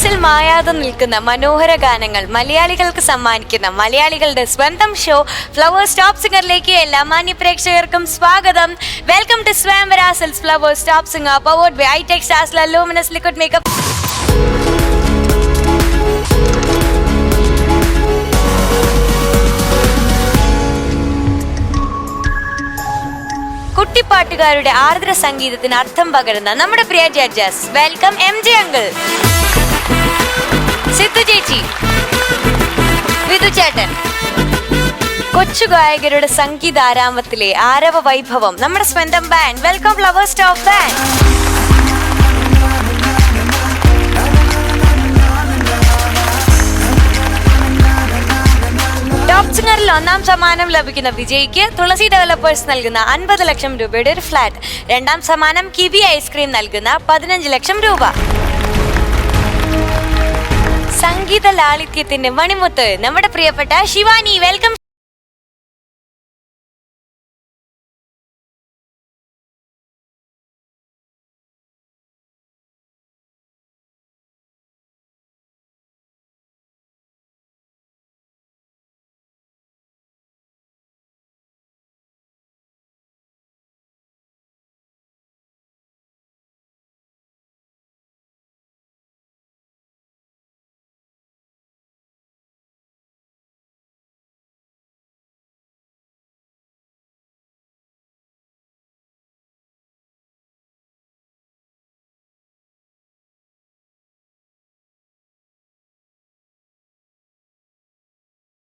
മനസ്സിൽ മായാതെ നിൽക്കുന്ന മനോഹര ഗാനങ്ങൾ മലയാളികൾക്ക് സമ്മാനിക്കുന്ന മലയാളികളുടെ സ്വന്തം ഷോ ഫ്ലവേഴ്സ് ടോപ്പ് സിംഗറിലേക്ക് എല്ലാ മാന്യ പ്രേക്ഷകർക്കും സ്വാഗതം. Welcome to Swayamvara Silks Flowers Top Singer powered by Itex Dazzler luminous liquid makeup. കുട്ടിപ്പാട്ടുകാരുടെ ആർദ്ര സംഗീതത്തിന് അർത്ഥം പകരുന്ന നമ്മുടെ പ്രിയ judges. Welcome MJ uncle, Sithu ചേച്ചി, വിധു ചേട്ടൻ. കൊച്ചു ഗായകരുടെ സംഗീതാരാമത്തിലെ ആരവ വൈഭവം നമ്മുടെ സ്വന്തം band. Welcome Flowers Top band. Top സിംഗറിൽ 1ാം സമ്മാനം ലഭിക്കുന്ന വിജയിക്ക് തുളസി ഡെവലപ്പേഴ്സ് നൽകുന്ന 50 ലക്ഷം രൂപയുടെ ഒരു ഫ്ലാറ്റ്. 2ാം സമ്മാനം കിവി ഐസ്ക്രീം നൽകുന്ന 15 ലക്ഷം രൂപ. സംഗീത ലാളിത്യത്തിന്റെ മണിമുത്ത് നമ്മുടെ പ്രിയപ്പെട്ട ശിവാനി. വെൽക്കം.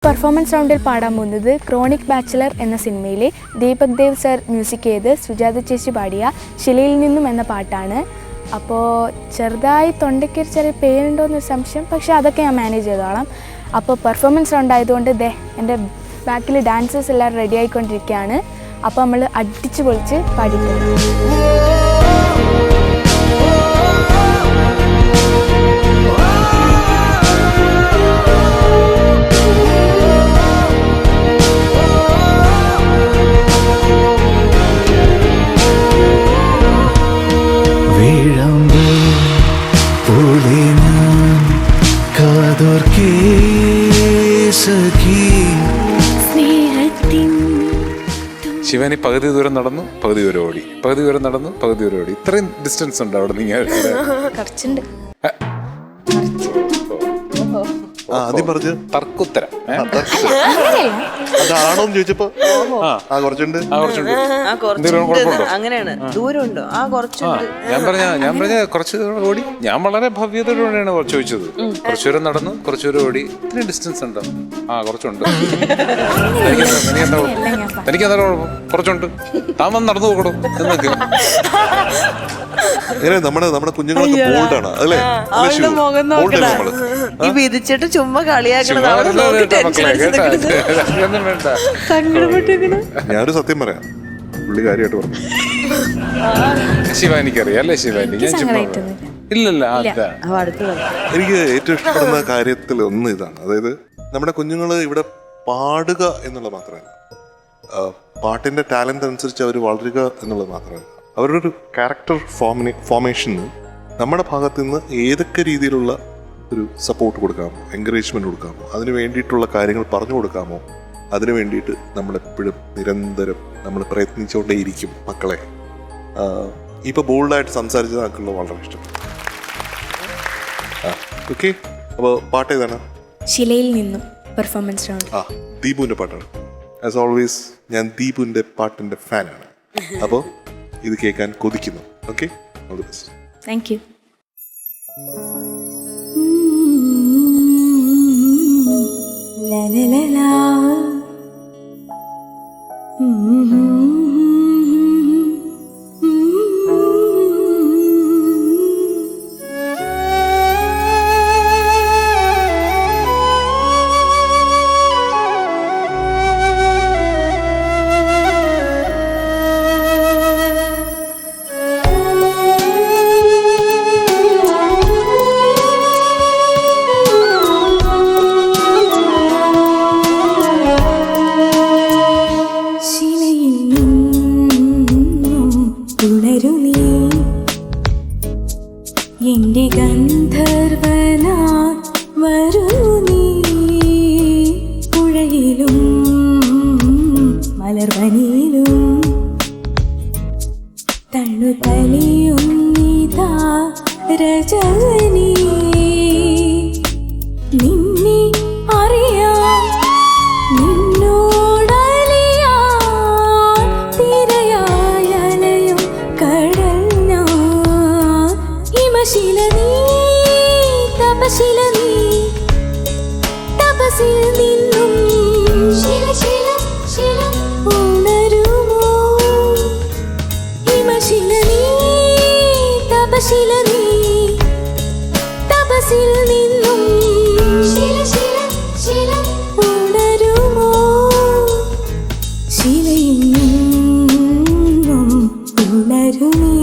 പെർഫോമൻസ് റൗണ്ടിൽ പാടാൻ പോകുന്നത് ക്രോണിക് ബാച്ചിലർ എന്ന സിനിമയിലെ ദീപക് ദേവ് സർ മ്യൂസിക് ചെയ്ത് സുജാത ചേച്ചി പാടിയ ശിലയിൽ നിന്നും എന്ന പാട്ടാണ്. അപ്പോൾ ചെറുതായി തൊണ്ടയ്ക്കൊരു ചെറിയ പെയിൻ ഉണ്ടോയെന്നൊരു സംശയം, പക്ഷേ അതൊക്കെ ഞാൻ മാനേജ് ചെയ്തോളാം. അപ്പോൾ പെർഫോമൻസ് റൗണ്ട് ആയതുകൊണ്ട് എൻ്റെ ബാക്കിൽ ഡാൻസേഴ്സ് എല്ലാവരും റെഡി ആയിക്കൊണ്ടിരിക്കുകയാണ്. അപ്പോൾ നമ്മൾ അടിച്ച് പൊളിച്ച് പാടിയിട്ടുണ്ട്. ശിവാനി പകുതി ദൂരം നടന്നു, പകുതി ദൂരം ഓടി, പകുതി ദൂരം നടന്നു, പകുതി ദൂരം ഓടി. ഇത്രയും ഡിസ്റ്റൻസ് ഉണ്ട് അവിടെ നിങ്ങൾ? കുറച്ചുണ്ട്. ആദ്യം പറഞ്ഞ് തർക്കുത്തരം അതാണോന്ന് ചോദിച്ചപ്പോ കുറച്ചുണ്ട്. അങ്ങനെയാണ്. ദൂരമുണ്ടോ? ഞാൻ പറഞ്ഞ കുറച്ച് ഓടി. ഞാൻ വളരെ ഭവ്യതയോടെയാണ് ചോദിച്ചത്. കുറച്ചു ദൂരം നടന്നു, കുറച്ചു ദൂരം ഓടി. ഇത്രയും ഡിസ്റ്റൻസ് ഉണ്ടോ? കുറച്ചുണ്ട്. എനിക്കെന്താ കുഴപ്പം? കുറച്ചുണ്ട്. താൻ വന്ന് നടന്നു പോകണോ എന്നൊക്കെ. നമ്മുടെ കുഞ്ഞുങ്ങളൊക്കെ ബോൾഡാണ് അല്ലേ? വിധിച്ചിട്ട് ചുമ്മാ കളിയാക്കണം. ഞാനൊരു സത്യം പറയാം, പുള്ളി കാര്യമായിട്ട് പറഞ്ഞു. ശിവാനിക്കറിയാം അല്ലേ? ശിവാനി ഇല്ലല്ല. എനിക്ക് ഏറ്റവും ഇഷ്ടപ്പെടുന്ന കാര്യത്തിൽ ഒന്ന് ഇതാണ്. അതായത് നമ്മുടെ കുഞ്ഞുങ്ങള് ഇവിടെ പാടുക എന്നുള്ളത് മാത്രമല്ല, പാട്ടിന്റെ ടാലന്റ് അനുസരിച്ച് അവർ വളരുക എന്നുള്ളത് മാത്രമല്ല, അവരുടെ ഒരു ക്യാരക്ടർ ഫോർമേഷന് നമ്മുടെ ഭാഗത്തു നിന്ന് ഏതൊക്കെ രീതിയിലുള്ള ഒരു സപ്പോർട്ട് കൊടുക്കാമോ, എൻകറേജ്മെന്റ് കൊടുക്കാമോ, അതിന് വേണ്ടിയിട്ടുള്ള കാര്യങ്ങൾ പറഞ്ഞു കൊടുക്കാമോ, അതിനു വേണ്ടിയിട്ട് നമ്മളെപ്പോഴും നിരന്തരം നമ്മൾ പ്രയത്നിച്ചുകൊണ്ടേയിരിക്കും മക്കളെ. ഇപ്പൊ ബോൾഡായിട്ട് സംസാരിച്ചത് ആൾക്കുള്ള വളരെ ഇഷ്ടം. ഓക്കെ, അപ്പോൾ പാട്ട് ഏതാണ്? ശിലയിൽ നിന്നും പെർഫോമൻസ് റൗണ്ട്. ദീപുവിന്റെ പാട്ടാണ്. ആസ് ഓൾവേസ് ഞാൻ ദീപുവിന്റെ പാട്ടിന്റെ ഫാനാണ്. അപ്പോൾ ഇത് കേൾക്കാൻ കൊതിക്കുന്നു. Okay, all the best. Thank you. La la la la. പുഴയിലും മലർവനിയിലും തണുതലിയുന്നിതാ രജനി നിന്നെ അറിയാൻ നിന്നോടലിയാൻ തിരയായ അലയും കടൽ ഞാൻ ഹിമശില നീ തപശില നീ തപസിൽ നിന്നും ഉണരുമോ ഹിമശില നീ തപശില നീ തപസിൽ നിന്നും ഉണരുമോ ശിലയിൽ നിന്നും ഉണരുമേ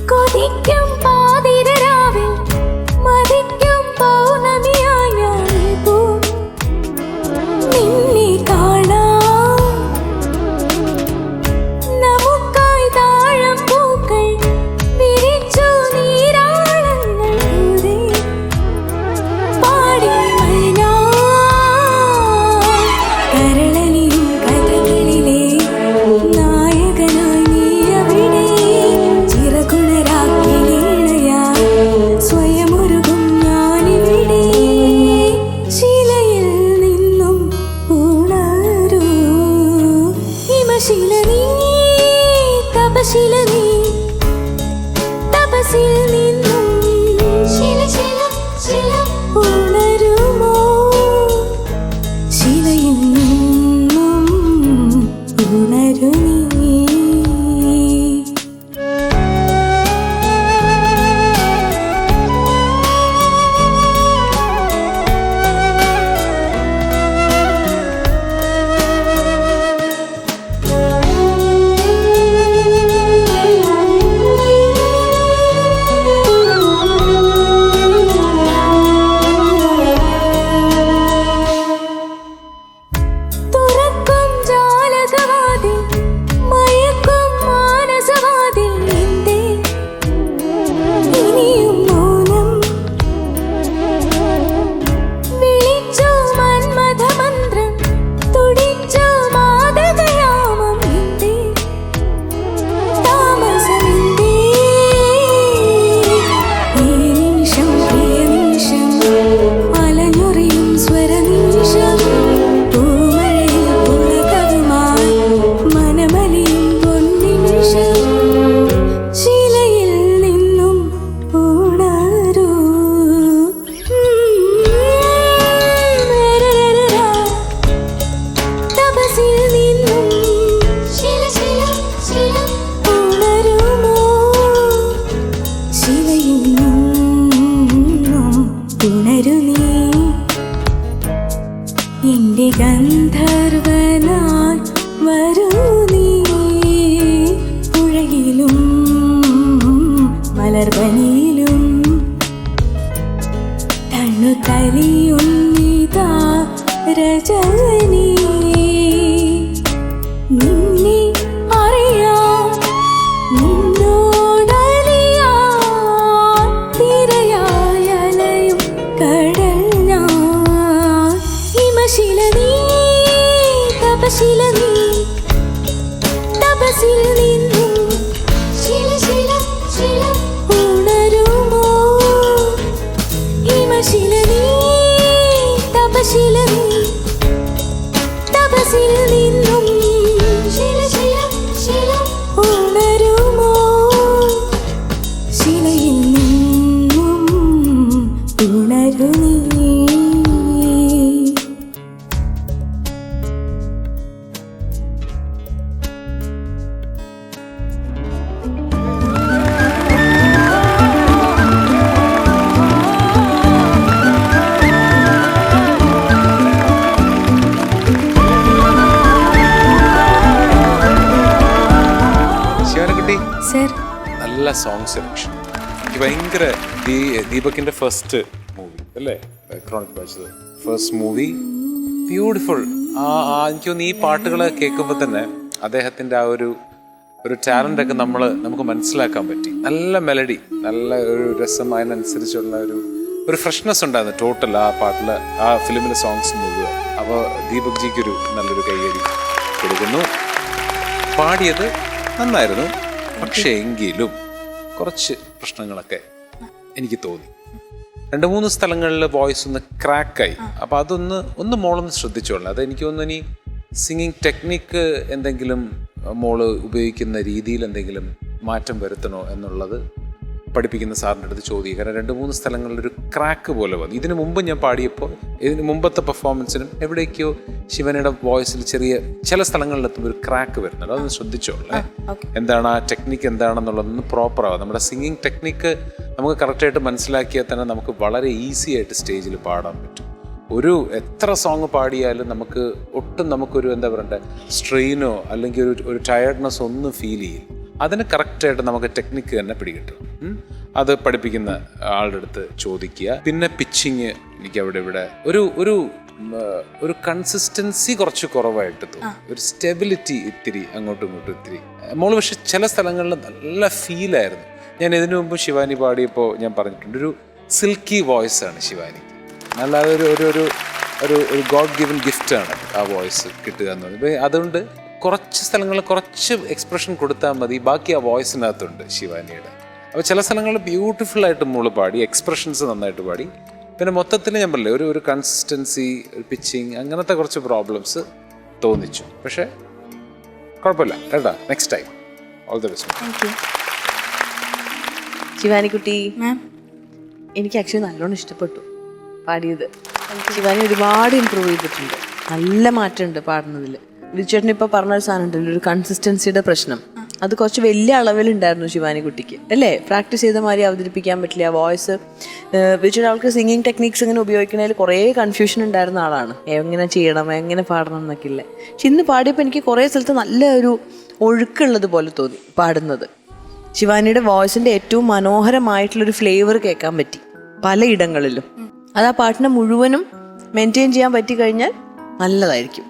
കൊതിക്കും പാതിരാവിൽ മതിക്കും പൗർണമിയായി ഞാനിപ്പോ നിന്നെ കാണാം നമുക്കായി താഴം പൂക്കൾ വിരിച്ചു നീരാളങ്ങൾ ദൂരെ പാടി മൈനാ കരളലിയും കഥകളിലെ നായകനായി നീ അവിടെ ചിറകുണരാക്കിലീണയാ സ്വയമൊരുകും ഞാനിവിടെ ശിലയിൽ നിന്നും ഉണരൂ ഹിമശില നീ തപശില നീ തപസിൽ നിന്നും ഉണരുമോ ശിലയിൽ നിന്നും ഉണരു നീ തുറക്കും ജാലകവാതിൽ മയക്കും മാനസവാതിൽ നിന്റെ ഇനിയും മൗനം വിളിച്ചു മന്മഥമന്ത്രം തുടിച്ചു മാതകയാമം നിന്റെ താമസമിന്റെ ഈ നിമിഷം പ്രിയ നിമിഷം അലഞ്ഞുറിയും സ്വരനിമിഷം പൂമഴയിൽ പുളകവുമായി മനമലിയും പൊന്നിമിഷം ശിലയിൽ നിന്നും ഉണരൂ തപസിൽ നിന്നും ഉണരുമോ ശിലയിൽ നിന്നും ഉണരു നീ എന്റെ ഗന്ധർവനായി വരൂ നീ പുഴയിലും മലർവനിയിലും തണുതലിയുന്നിതാ രജനി നിന്നെ അറിയാൻ നിന്നോടലിയാൻ തിരയായ അലയും കടൽ ഞാൻ ഹിമശില നീ തപശില നീ തപസിൽ നിന്നും ഉണരുമോ ഹിമശില നീ തപശില നീ തപസിൽ നിന്നും ഉണരുമോ ശിലയിൽ നിന്നും ഉണരു നീ നല്ല സോങ് സെലക്ഷൻ. എനിക്ക് ഭയങ്കര ദീപകിൻ്റെ ഫസ്റ്റ് മൂവി അല്ലേ, chronic bachelor first movie, beautiful. എനിക്ക് തോന്നുന്നു ഈ പാട്ടുകൾ കേൾക്കുമ്പോൾ തന്നെ അദ്ദേഹത്തിൻ്റെ ആ ഒരു ടാലൻ്റൊക്കെ നമുക്ക് മനസ്സിലാക്കാൻ പറ്റി. നല്ല മെലഡി, നല്ല ഒരു രസം, അതിനനുസരിച്ചുള്ള ഒരു ഫ്രഷ്നെസ് ഉണ്ടായിരുന്നു ടോട്ടൽ ആ പാട്ടിൽ, ആ ഫിലിമിലെ സോങ്സ് മുഴുവൻ. അപ്പോൾ ദീപക് ജിക്കൊരു നല്ലൊരു കൈയടി കൊടുക്കുന്നു. പാടിയത് നന്നായിരുന്നു, പക്ഷേ എങ്കിലും കുറച്ച് പ്രശ്നങ്ങളൊക്കെ എനിക്ക് തോന്നി. 2-3 സ്ഥലങ്ങളിൽ വോയിസ് ഒന്ന് ക്രാക്കായി. അപ്പോൾ ഒന്ന് മോളൊന്ന് ശ്രദ്ധിച്ചോളൂ. അതെനിക്ക് തോന്നുന്നു ഇനി സിംഗിങ് ടെക്നിക്ക് എന്തെങ്കിലും മോള് ഉപയോഗിക്കുന്ന രീതിയിൽ എന്തെങ്കിലും മാറ്റം വരുത്തണോ എന്നുള്ളത് പഠിപ്പിക്കുന്ന സാറിൻ്റെ അടുത്ത് ചോദിക്കുക. കാരണം 2-3 സ്ഥലങ്ങളിലൊരു ക്രാക്ക് പോലെ വന്നു. ഇതിനു മുമ്പ് ഞാൻ പാടിയപ്പോൾ, ഇതിന് മുമ്പത്തെ പെർഫോമൻസിനും എവിടേക്കോ ശിവനയുടെ വോയിസിൽ ചില സ്ഥലങ്ങളിലെത്തുമ്പോൾ ഒരു ക്രാക്ക് വരുന്നുണ്ട്. അതൊന്ന് ശ്രദ്ധിച്ചോളേ. എന്താണ് ആ ടെക്നിക്ക് എന്താണെന്നുള്ളതൊന്ന് പ്രോപ്പറാവും. നമ്മുടെ സിംഗിങ് ടെക്നിക്ക് നമുക്ക് കറക്റ്റായിട്ട് മനസ്സിലാക്കിയാൽ തന്നെ നമുക്ക് വളരെ ഈസി ആയിട്ട് സ്റ്റേജിൽ പാടാൻ പറ്റും. എത്ര സോങ് പാടിയാലും നമുക്കൊരു എന്താ പറയണ്ടേ, സ്ട്രെയിനോ അല്ലെങ്കിൽ ഒരു ടയർഡ്നെസ് ഒന്നും ഫീൽ ചെയ്യും. അതിന് കറക്റ്റായിട്ട് നമുക്ക് ടെക്നിക്ക് തന്നെ പിടികിട്ടും. അത് പഠിപ്പിക്കുന്ന ആളുടെ അടുത്ത് ചോദിക്കുക. പിന്നെ പിച്ചിങ് എനിക്ക് ഇവിടെ ഒരു കൺസിസ്റ്റൻസി കുറച്ച് കുറവായിട്ട് തോന്നും. ഒരു സ്റ്റെബിലിറ്റി ഇത്തിരി അങ്ങോട്ടും ഇങ്ങോട്ടും ഇത്തിരി മോള്. പക്ഷെ ചില സ്ഥലങ്ങളിൽ നല്ല ഫീലായിരുന്നു. ഞാൻ ഇതിനു മുമ്പ് ശിവാനി പാടിയപ്പോൾ ഞാൻ പറഞ്ഞിട്ടുണ്ട്, ഒരു സിൽക്കി വോയിസ് ആണ് ശിവാനിക്ക്. അല്ലാതെ ഒരു ഗോഡ് ഗിവൻ ഗിഫ്റ്റാണ് ആ വോയിസ് കിട്ടുക എന്ന് പറയുന്നത്. അതുകൊണ്ട് കുറച്ച് സ്ഥലങ്ങളിൽ കുറച്ച് എക്സ്പ്രഷൻ കൊടുത്താൽ മതി, ബാക്കി ആ വോയിസിനകത്തുണ്ട് ശിവാനിയുടെ. അപ്പോൾ ചില സ്ഥലങ്ങളിൽ ബ്യൂട്ടിഫുള്ളായിട്ട് മോള് പാടി, എക്സ്പ്രഷൻസ് നന്നായിട്ട് പാടി. പിന്നെ മൊത്തത്തിൽ ഞാൻ പറഞ്ഞില്ലേ, ഒരു കൺസിസ്റ്റൻസി, ഒരു പിച്ചിങ്, അങ്ങനത്തെ കുറച്ച് പ്രോബ്ലംസ് തോന്നിച്ചു. പക്ഷേ കുഴപ്പമില്ല കേട്ടാ. Next time all the best. ശിവാനിക്കുട്ടി, എനിക്ക് ആക്ച്വലി നല്ലോണം ഇഷ്ടപ്പെട്ടു പാടിയത്. ശിവാനി ഒരുപാട് ഇമ്പ്രൂവ് ചെയ്തിട്ടുണ്ട്, നല്ല മാറ്റമുണ്ട് പാടുന്നതിൽ. വിളിച്ചേട്ടൻ ഇപ്പോൾ പറഞ്ഞൊരു സാധനം ഉണ്ടല്ലോ, ഒരു കൺസിസ്റ്റൻസിയുടെ പ്രശ്നം. അത് കുറച്ച് വലിയ അളവിലുണ്ടായിരുന്നു ശിവാനി കുട്ടിക്ക് അല്ലേ. പ്രാക്ടീസ് ചെയ്ത മാതിരി അവതരിപ്പിക്കാൻ പറ്റില്ല വോയിസ്. വിളിച്ചേട്ടൻ അവൾക്ക് സിംഗിങ് ടെക്നിക്സ് ഇങ്ങനെ ഉപയോഗിക്കുന്നതിൽ കുറേ കൺഫ്യൂഷൻ ഉണ്ടായിരുന്ന ആളാണ്, എങ്ങനെ ചെയ്യണം, എങ്ങനെ പാടണം എന്നൊക്കെ ഇല്ലേ. പക്ഷെ ഇന്ന് പാടിയപ്പോൾ എനിക്ക് കുറേ സ്ഥലത്ത് നല്ല ഒരു ഒഴുക്കുള്ളത് പോലെ തോന്നി പാടുന്നത്. ശിവാനിയുടെ വോയിസിൻ്റെ ഏറ്റവും മനോഹരമായിട്ടുള്ളൊരു ഫ്ലേവർ കേൾക്കാൻ പറ്റി പലയിടങ്ങളിലും. അത് ആ പാട്ടിനെ മുഴുവനും മെയിൻറ്റെയിൻ ചെയ്യാൻ പറ്റി കഴിഞ്ഞാൽ നല്ലതായിരിക്കും.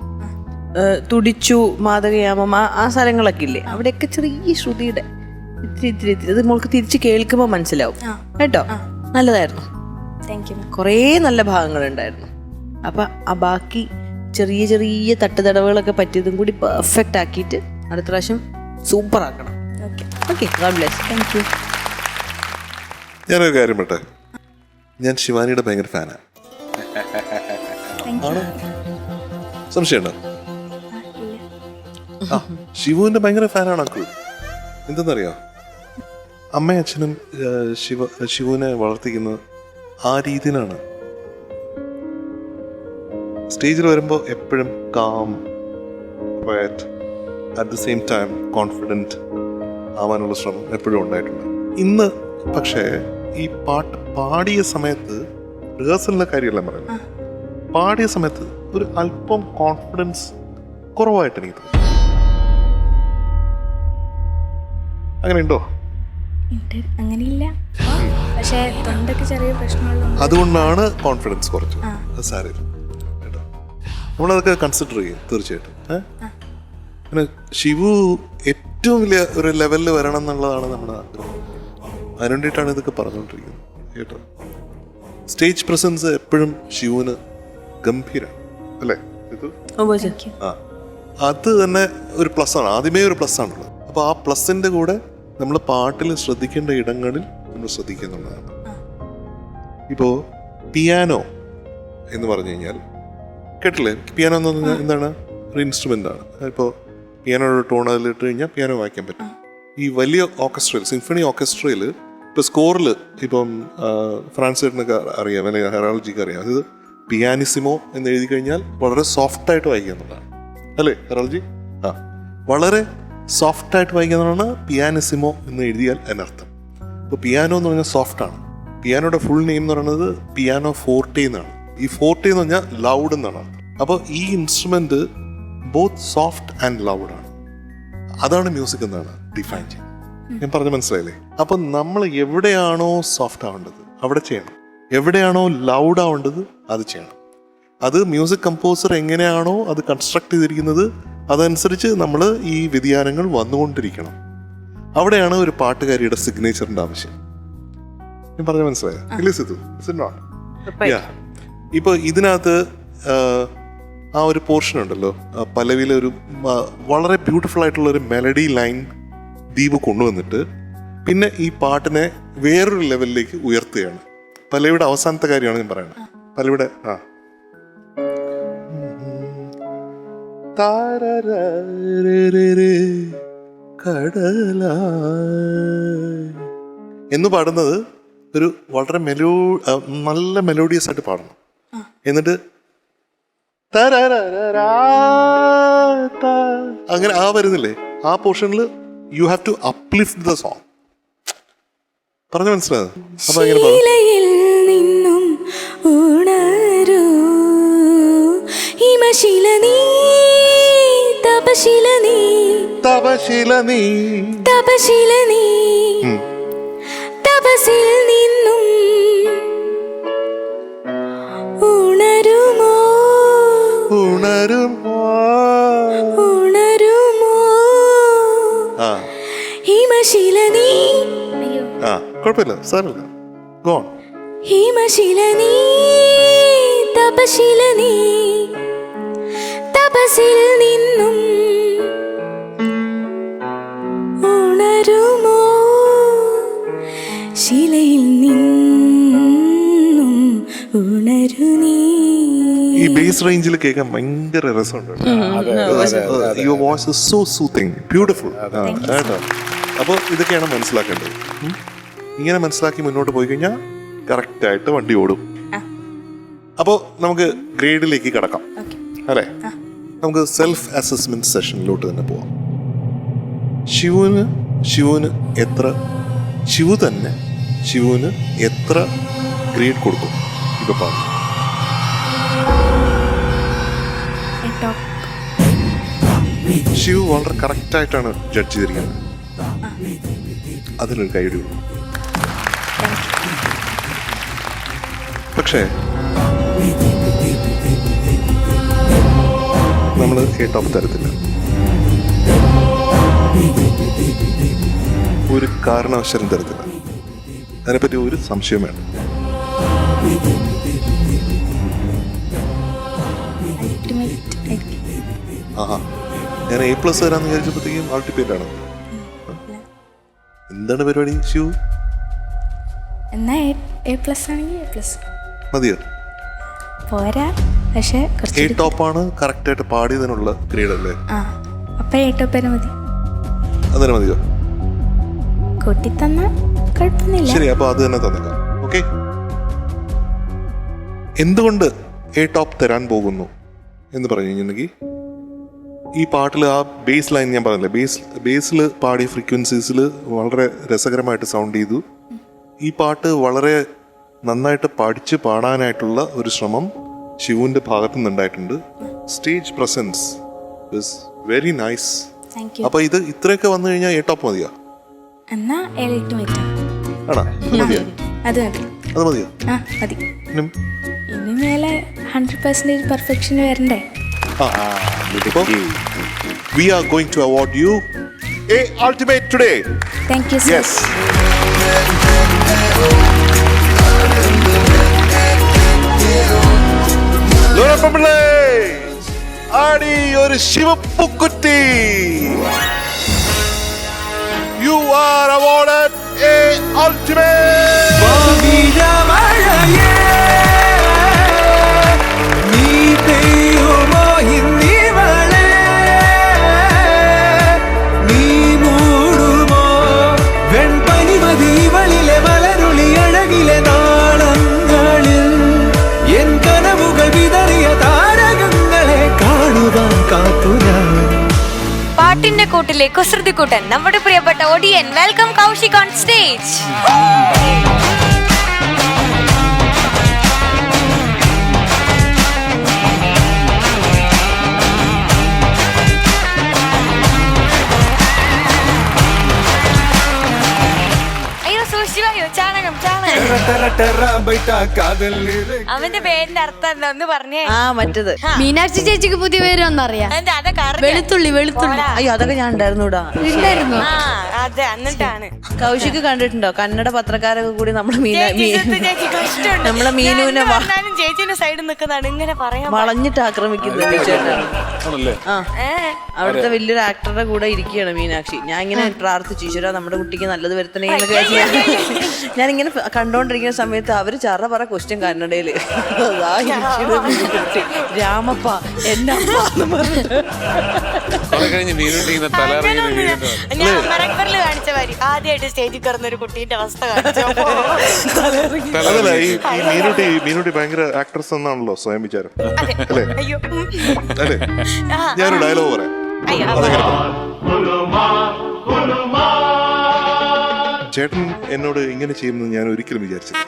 തുടിച്ചു, മാതകയാമം, ആ സ്ഥലങ്ങളൊക്കെ ഇല്ലേ, അവിടെയൊക്കെ ചെറിയ ശ്രുതിയുടെ ഇത്തിരി അത് നമ്മൾക്ക് തിരിച്ച് കേൾക്കുമ്പോൾ മനസ്സിലാവും കേട്ടോ. നല്ലതായിരുന്നു, കുറേ നല്ല ഭാഗങ്ങളുണ്ടായിരുന്നു. അപ്പം ആ ബാക്കി ചെറിയ ചെറിയ തട്ടുതടവുകളൊക്കെ പറ്റിയതും കൂടി പെർഫെക്റ്റ് ആക്കിയിട്ട് അടുത്ത പ്രാവശ്യം സൂപ്പർ ആക്കണം. Okay, God bless. Thank you. ഞാനൊരു കാര്യം പറട്ടെ, ഞാൻ ശിവാനിയുടെ ഭയങ്കര ഫാനാണ്. സംശയമുണ്ടോ? ശിവുവിന്റെ ഭയങ്കര ഫാനാണ് അക്കു. എന്തെന്നറിയോ, അമ്മയും അച്ഛനും ശിവുവിനെ വളർത്തിക്കുന്നത് ആ രീതിയിലാണ്. സ്റ്റേജിൽ വരുമ്പോൾ എപ്പോഴും calm, quiet, at the same time confident ആവാനുള്ള ശ്രമം എപ്പോഴും ഉണ്ടായിട്ടുണ്ട്. ഇന്ന് പക്ഷേ ഈ പാട്ട് പാടിയ സമയത്ത്, റിഹേഴ്സലിൻ്റെ കാര്യമല്ല പറയുന്നത്, പാടിയ സമയത്ത് ഒരു അല്പം കോൺഫിഡൻസ് കുറവായിട്ട് എനിക്ക് തോന്നി. അങ്ങനെ ഉണ്ടോ? അങ്ങനെയില്ല, പക്ഷേ തൊണ്ടയ്ക്ക് ചെറിയ പ്രശ്നമുള്ളൂ. അതുകൊണ്ടാണ് കോൺഫിഡൻസ് കുറച്ചു. അത് സാരമില്ല കേട്ടോ, നമ്മളതൊക്കെ കൺസിഡർ ചെയ്യും തീർച്ചയായിട്ടും. പിന്നെ ശിവു ഏറ്റവും വലിയ ഒരു ലെവലിൽ വരണം എന്നുള്ളതാണ് നമ്മുടെ ആഗ്രഹം. അതിനു വേണ്ടിയിട്ടാണ് ഇതൊക്കെ പറഞ്ഞുകൊണ്ടിരിക്കുന്നത് കേട്ടോ. സ്റ്റേജ് പ്രസൻസ് എപ്പോഴും ശിവുവിന് ഗംഭീരം അല്ലേ? അത് തന്നെ ഒരു പ്ലസ് ആണ്, ആദ്യമേ ഒരു പ്ലസ് ആണുള്ളത്. അപ്പോൾ ആ പ്ലസിന്റെ കൂടെ നമ്മൾ പാട്ടിൽ ശ്രദ്ധിക്കേണ്ട ഇടങ്ങളിൽ നമ്മൾ ശ്രദ്ധിക്കുന്നുള്ളതാണ്. ഇപ്പോൾ പിയാനോ എന്ന് പറഞ്ഞു കഴിഞ്ഞാൽ കേട്ടില്ലേ, പിയാനോ എന്ന് പറഞ്ഞാൽ എന്താണ്? ഒരു ഇൻസ്ട്രുമെന്റ് ആണ്. ഇപ്പോൾ പിയാനോയുടെ ടോൺ അതിലിട്ട് കഴിഞ്ഞാൽ പിയാനോ വായിക്കാൻ പറ്റും. ഈ വലിയ ഓർക്കസ്ട്രയിൽ, സിംഫണി ഓർക്കസ്ട്രയിൽ, ഇപ്പോൾ സ്കോറിൽ ഇപ്പം ഫ്രാൻസിനൊക്കെ അറിയാം, അല്ലെങ്കിൽ ഹെറാൾജിക്ക് അറിയാം, അത് പിയാനിസിമോ എന്ന് എഴുതി കഴിഞ്ഞാൽ വളരെ സോഫ്റ്റായിട്ട് വായിക്കുക എന്നുള്ളതാണ് അല്ലേ ഹെറാൾജി? വളരെ സോഫ്റ്റായിട്ട് വായിക്കുന്നതാണ് പിയാനിസിമോ എന്ന് എഴുതിയാൽ അതിനർത്ഥം. ഇപ്പോൾ പിയാനോ എന്ന് പറഞ്ഞാൽ സോഫ്റ്റാണ്. പിയാനോയുടെ ഫുൾ നെയിം എന്ന് പറയുന്നത് പിയാനോ ഫോർട്ടി എന്നാണ്. ഈ ഫോർട്ടി എന്ന് പറഞ്ഞാൽ ലൗഡ് എന്നാണ് അർത്ഥം. അപ്പോൾ ഈ instrument both soft and loud ആണ്. അതാണ് മ്യൂസിക് എന്നാണ് ഡിഫൈൻ ചെയ്യുന്നത്. ഞാൻ പറഞ്ഞ മനസ്സിലായില്ലേ? അപ്പൊ നമ്മൾ എവിടെയാണോ സോഫ്റ്റ് ആവേണ്ടത് അവിടെ ചെയ്യണം, എവിടെയാണോ ലൗഡ് ആവേണ്ടത് അത് ചെയ്യണം. അത് മ്യൂസിക് കമ്പോസർ എങ്ങനെയാണോ അത് കൺസ്ട്രക്ട് ചെയ്തിരിക്കുന്നത് അതനുസരിച്ച് നമ്മൾ ഈ വ്യതിയാനങ്ങൾ വന്നുകൊണ്ടിരിക്കണം. അവിടെയാണ് ഒരു പാട്ടുകാരിയുടെ സിഗ്നേച്ചറിന്റെ ആവശ്യം. ഞാൻ പറഞ്ഞ മനസ്സിലായോ? ഇല്ലേ സിദ്ധു? ഇപ്പൊ ഇതിനകത്ത് ആ ഒരു പോർഷൻ ഉണ്ടല്ലോ, പല്ലവിയിലെ ഒരു വളരെ ബ്യൂട്ടിഫുൾ ആയിട്ടുള്ള ഒരു മെലഡി ലൈൻ ദീപ് കൊണ്ടുവന്നിട്ട് പിന്നെ ഈ പാട്ടിനെ വേറൊരു ലെവലിലേക്ക് ഉയർത്തുകയാണ്. പല്ലവിയുടെ അവസാനത്തെ കാര്യമാണ് ഞാൻ പറയുന്നത്. പല്ലവിയുടെ കടല എന്ന് പാടുന്നത് ഒരു വളരെ നല്ല മെലോഡിയസ് ആയിട്ട് പാടണം. എന്നിട്ട് അങ്ങനെ വരുന്നില്ലേ ആ പോർഷനിൽ you have to uplift the song. പറഞ്ഞു മനസ്സിലായത്? അപ്പൊ ശീലയിൽ നിന്നും ഉണരൂ ഹിമശീല നീ തപശീല നീ തപശീല നീ തപശീല നീ തപസിൽ നിന്നും ഉണരുമോ ഉണരുമോ ഉണരുമോ ഹിമശീല നീ കുഴപ്പമില്ല സാരമില്ല. Go on. ഹിമശീല നീ തപശീല നീ തപസിൽ നിന്നും ഉണരുമോ ശിലയിൽ നിന്നും ഉണരു നീ. ഈ ബേസ് റേഞ്ചിൽ കേൾക്കാൻ ഭയങ്കര രസമുണ്ട്. Your voice is so soothing, beautiful. അപ്പോൾ ഇതൊക്കെയാണ് മനസ്സിലാക്കേണ്ടത്. ഇങ്ങനെ മനസ്സിലാക്കി മുന്നോട്ട് പോയി കഴിഞ്ഞാൽ കറക്റ്റായിട്ട് വണ്ടി ഓടും. അപ്പോൾ നമുക്ക് ഗ്രേഡിലേക്ക് കിടക്കാം അല്ലേ? നമുക്ക് സെൽഫ് അസസ്മെന്റ് സെഷനിലോട്ട് തന്നെ പോവാം. ശിവുവിന് എത്ര ഗ്രേഡ് കൊടുക്കും ഇപ്പൊ പാടും? ശിവു വളരെ കറക്റ്റായിട്ടാണ് ജഡ്ജ് ചെയ്തിരിക്കുന്നത്. അതിനൊരു കൈയടി കൊടുക്കും. പക്ഷേ നമ്മൾ A top തരത്തില്ല. ഒരു കാരണവശാലും തരത്തില്ല. അതിനെപ്പറ്റി ഒരു സംശയം വേണം. ഞാൻ A+ തരാന്ന് വിചാരിച്ചപ്പോഴത്തേക്കും അൾട്ടിമേറ്റ് ആണ്. എന്താണ് പരിപാടി ശിവു? എന്നാ A+ ആണെങ്കിൽ A+ മതിയോ? പോരാ, പക്ഷെ A top ആണ് കറക്റ്റ് ആയിട്ട് പാടിയതിനുള്ള ഗ്രേഡ് അല്ലേ? അപ്പൊ A top വരെ മതി. അതിനെ മതിയോ? കൂട്ടി തന്ന കുഴപ്പമൊന്നുമില്ല. ശരി, അപ്പൊ അത് തന്നെ തന്നേക്കാം. ഓക്കെ. എന്തുകൊണ്ട് A top തരാൻ പോകുന്നു എന്ന് പറഞ്ഞു കഴിഞ്ഞിട്ടുണ്ടെങ്കിൽ ഈ പാട്ടിൽ ആ ബേസ് ലൈൻ ഞാൻ പറഞ്ഞില്ലേ, ബേസിൽ പാടിയ ഫ്രീക്വൻസീസിൽ വളരെ രസകരമായിട്ട് സൗണ്ട് ചെയ്തു. ഈ പാട്ട് വളരെ നന്നായിട്ട് പഠിച്ച് പാടാനായിട്ടുള്ള ഒരു ശ്രമം ശിവുവിൻ്റെ ഭാഗത്തു നിന്നുണ്ടായിട്ടുണ്ട്. Stage presence is very nice. അപ്പൊ ഇത് ഇത്രയൊക്കെ വന്നു കഴിഞ്ഞാൽ A top മതിയോ? എന്നാ എലിറ്റ് ആണോ? മതിയോ? അത് മതി. അത് മതിയോ? മതി. ഇനി മേലെ 100% പെർഫെക്ഷൻ വരണ്ടേ? We are going to award you A ultimate today. Thank you, sir. Yes. ആടി ഒരു ശിവപ്പുക്കുറ്റി. You are awarded A ultimate. പാട്ടിന്റെ കൂട്ടിലെ കുസൃതിക്കൂട്ടൻ നമ്മുടെ പ്രിയപ്പെട്ട ഒടിയൻ. Welcome Kaushik on stage. അവന്റെ പേരിന്റെ അർത്ഥം എന്താ ഒന്ന് പറഞ്ഞേ. ആ മറ്റത് മീനാക്ഷി ചേച്ചിക്ക് പുതിയ പേര് ഒന്നറിയാം. എന്താ അതൊക്കെ വെളുത്തുള്ളി വെളുത്തുള്ളി. അയ്യോ അതൊക്കെ ഞാൻ ഉണ്ടായിരുന്നൂടാ. ഉണ്ടായിരുന്നു. ആ അതെ എന്നിട്ടാണ് കൗശിക്ക് കണ്ടിട്ടുണ്ടോ? കന്നഡ പത്രക്കാരൊക്കെ കൂടി നമ്മളെ കഷ്ടമുണ്ട്. നമ്മളെ മീനുവിനെ ചേച്ചിന്റെ സൈഡിൽ നിൽക്കുന്നതാണ് ഇങ്ങനെ പറയാൻ വളഞ്ഞിട്ട് ആക്രമിക്കുന്നത് ചേട്ടാ. ആണല്ലേ? ആ അവിടുത്തെ വലിയൊരു ആക്ടറുടെ കൂടെ ഇരിക്കുകയാണ് മീനാക്ഷി. ഞാൻ ഇങ്ങനെ പ്രാർത്ഥിച്ചു, ഈശ്വരാ നമ്മുടെ കുട്ടിക്ക് നല്ലത് വരുത്തണേ എന്നൊക്കെ ഞാനിങ്ങനെ കണ്ടോണ്ടിരിക്കുന്ന സമയത്ത് അവര് ചറ പറ ക്വസ്റ്റ്യൻ കന്നഡയില് രാമപ്പ എന്റെ അമ്മ എന്ന് പറഞ്ഞിട്ട്. കുറെ കഴിഞ്ഞ് മീനുണ്ടിങ്ങനെ ഞാൻ മരക്കറിൽ കാണിച്ച മാതിരി ആദ്യമായിട്ട് സ്റ്റേജിൽ കയറുന്ന ഒരു കുട്ടീന്റെ അവസ്ഥ കാണിച്ചു. അതല്ല ഈ മീനുട്ടി ഭയങ്കര ആക്ട്രസ് എന്നാണല്ലോ സ്വയം വിചാരം അല്ലേ? അയ്യോ അല്ലേ? ഞാനൊരു ഡയലോഗ് പറയാം. അയ്യോ അതെങ്ങനെ പറയാം? ചേട്ടൻ എന്നോട് ഇങ്ങനെ ചെയ്യുമെന്ന് ഞാൻ ഒരിക്കലും വിചാരിച്ചില്ല.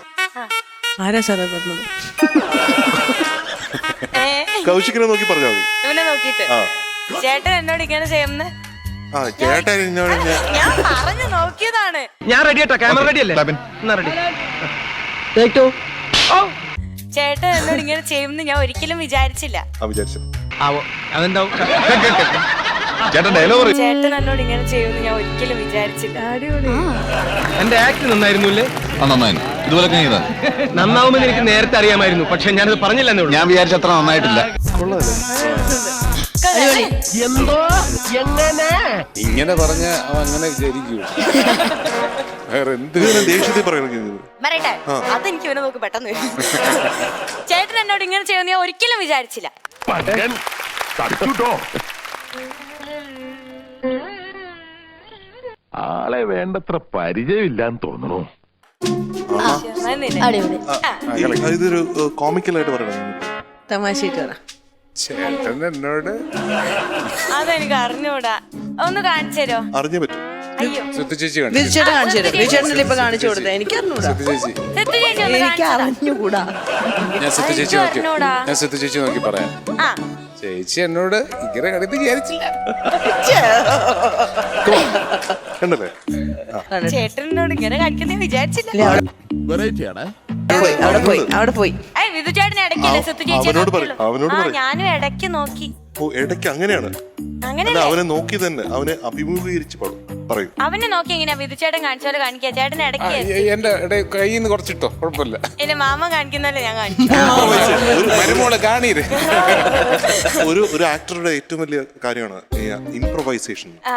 ആരാ സാറേ പറഞ്ഞത്? കൗശിക്കിനെ നോക്കി പറഞ്ഞാൽ മതി. ഇവനെ നോക്കിട്ട് ചേട്ടൻ എന്നോട് ഇങ്ങനെ ചെയ്യുന്ന ആ ചേട്ടൻ എന്നോട് ഞാൻ പറഞ്ഞു നോക്കിയതാണ്. ഞാൻ റെഡി ആട്ടോ, ക്യാമറ റെഡി അല്ലേ? റെഡി. ചേട്ടൻ എന്നോട് ഇങ്ങനെ ചെയ്യുമെന്ന് ഞാൻ ഒരിക്കലും വിചാരിച്ചില്ല. വിചാരിച്ചത് അതെന്താവും? ചേട്ടൻ ഡയലോഗ് പറയും. ചേട്ടൻ എന്നോട് ഇങ്ങനെ ചെയ്യുമെന്ന് ഞാൻ ഒരിക്കലും വിചാരിച്ചില്ല. എന്റെ ആക്ട് നന്നായിരുന്നുല്ലേ? നന്നായിരുന്നു. ഇതുപോലെ നന്നാവുമെന്ന് എനിക്ക് നേരത്തെ അറിയാമായിരുന്നു, പക്ഷെ ഞാനത് പറഞ്ഞില്ലെന്നേ ഉള്ളൂ. ഞാൻ വിചാരിച്ചത്ര നന്നായിട്ടില്ല. എന്തോ എങ്ങനെ ഇങ്ങനെ പറഞ്ഞ അവൻ അങ്ങനെ വിചാരിക്കൂ. വേറെ എന്ത് ദേഷ്യത്തിൽ പറയണ പറയട്ടെ, അതെനിക്ക് ഇവനെ നോക്ക് പെട്ടെന്ന് വരും. ചേട്ടൻ എന്നോട് ഇങ്ങനെ ചെയ്യുമെന്ന് ഞാൻ ഒരിക്കലും വിചാരിച്ചില്ല. ആളെ വേണ്ടത്ര പരിചയമില്ലാന്ന് തോന്നുന്നു. ഇതൊരു കോമിക്കലായിട്ട് പറയണം. തമാശയായിട്ട് പറ. ചേട്ടൻ എന്നോട് അതെനിക്ക് അറിഞ്ഞൂടാ. ഒന്ന് കാണിച്ചു തരോ? അറിഞ്ഞേ പറ്റും. അയ്യോ സുത്തു ചേച്ചി വിധിച്ചേട്ടൻ കാണിച്ചു തരും. വിധിച്ചേട്ടനല്ലേ ഇപ്പൊ കാണിച്ചു കൊടുത്തത്? എനിക്ക് അറിഞ്ഞൂടാ. സുത്തു ചേച്ചി സെത്ത് ചേച്ചി ഒന്ന് എനിക്ക് കാണിച്ചു അറിഞ്ഞുകൂടാ. ഞാൻ സുത്തു ചേച്ചി നോക്കി അറിഞ്ഞൂടാ. ഞാൻ സുത്തു ചേച്ചി നോക്കി പറയാം. ആ ചേച്ചി എന്നോട് ഇങ്ങനെ കടന്ന് വിചാരിച്ചില്ല. കണ്ടല്ലേ? ചേട്ടൻ എന്നോട് ഇങ്ങനെ കാണിക്കുന്ന വിചാരിച്ചില്ല. അവിടെ പോയി വിധു ചേട്ടൻ ഇടയ്ക്കില്ല സെത്ത് ചേച്ചി അവനോട് പറയും. അവനോട് പറയും. ഞാനും ഇടയ്ക്ക് നോക്കി. ഓ ഇടയ്ക്ക് അങ്ങനെയാണ്. അങ്ങനെ അല്ല അവനെ നോക്കി തന്നെ അവനെ അഭിമുഖീകരിച്ച് പറയും. അവനെ നോക്കി എങ്ങനെയാ വിധു ചേട്ടൻ കാണിച്ചാലും കാണിക്കാ. ചേട്ടൻ ഇടയ്ക്ക് എന്റെ കയ്യിൽ നിന്ന് കുറച്ചിട്ടോ, കുഴപ്പമില്ല. എന്റെ മാമ കാണിക്കുന്നല്ലേ ഞാൻ കാണിച്ചു. മരുമോള് കാണീര്. ഒരു ആക്ടറുടെ ഏറ്റവും വലിയ കാര്യമാണ് ഇംപ്രൊവൈസേഷൻ. ആ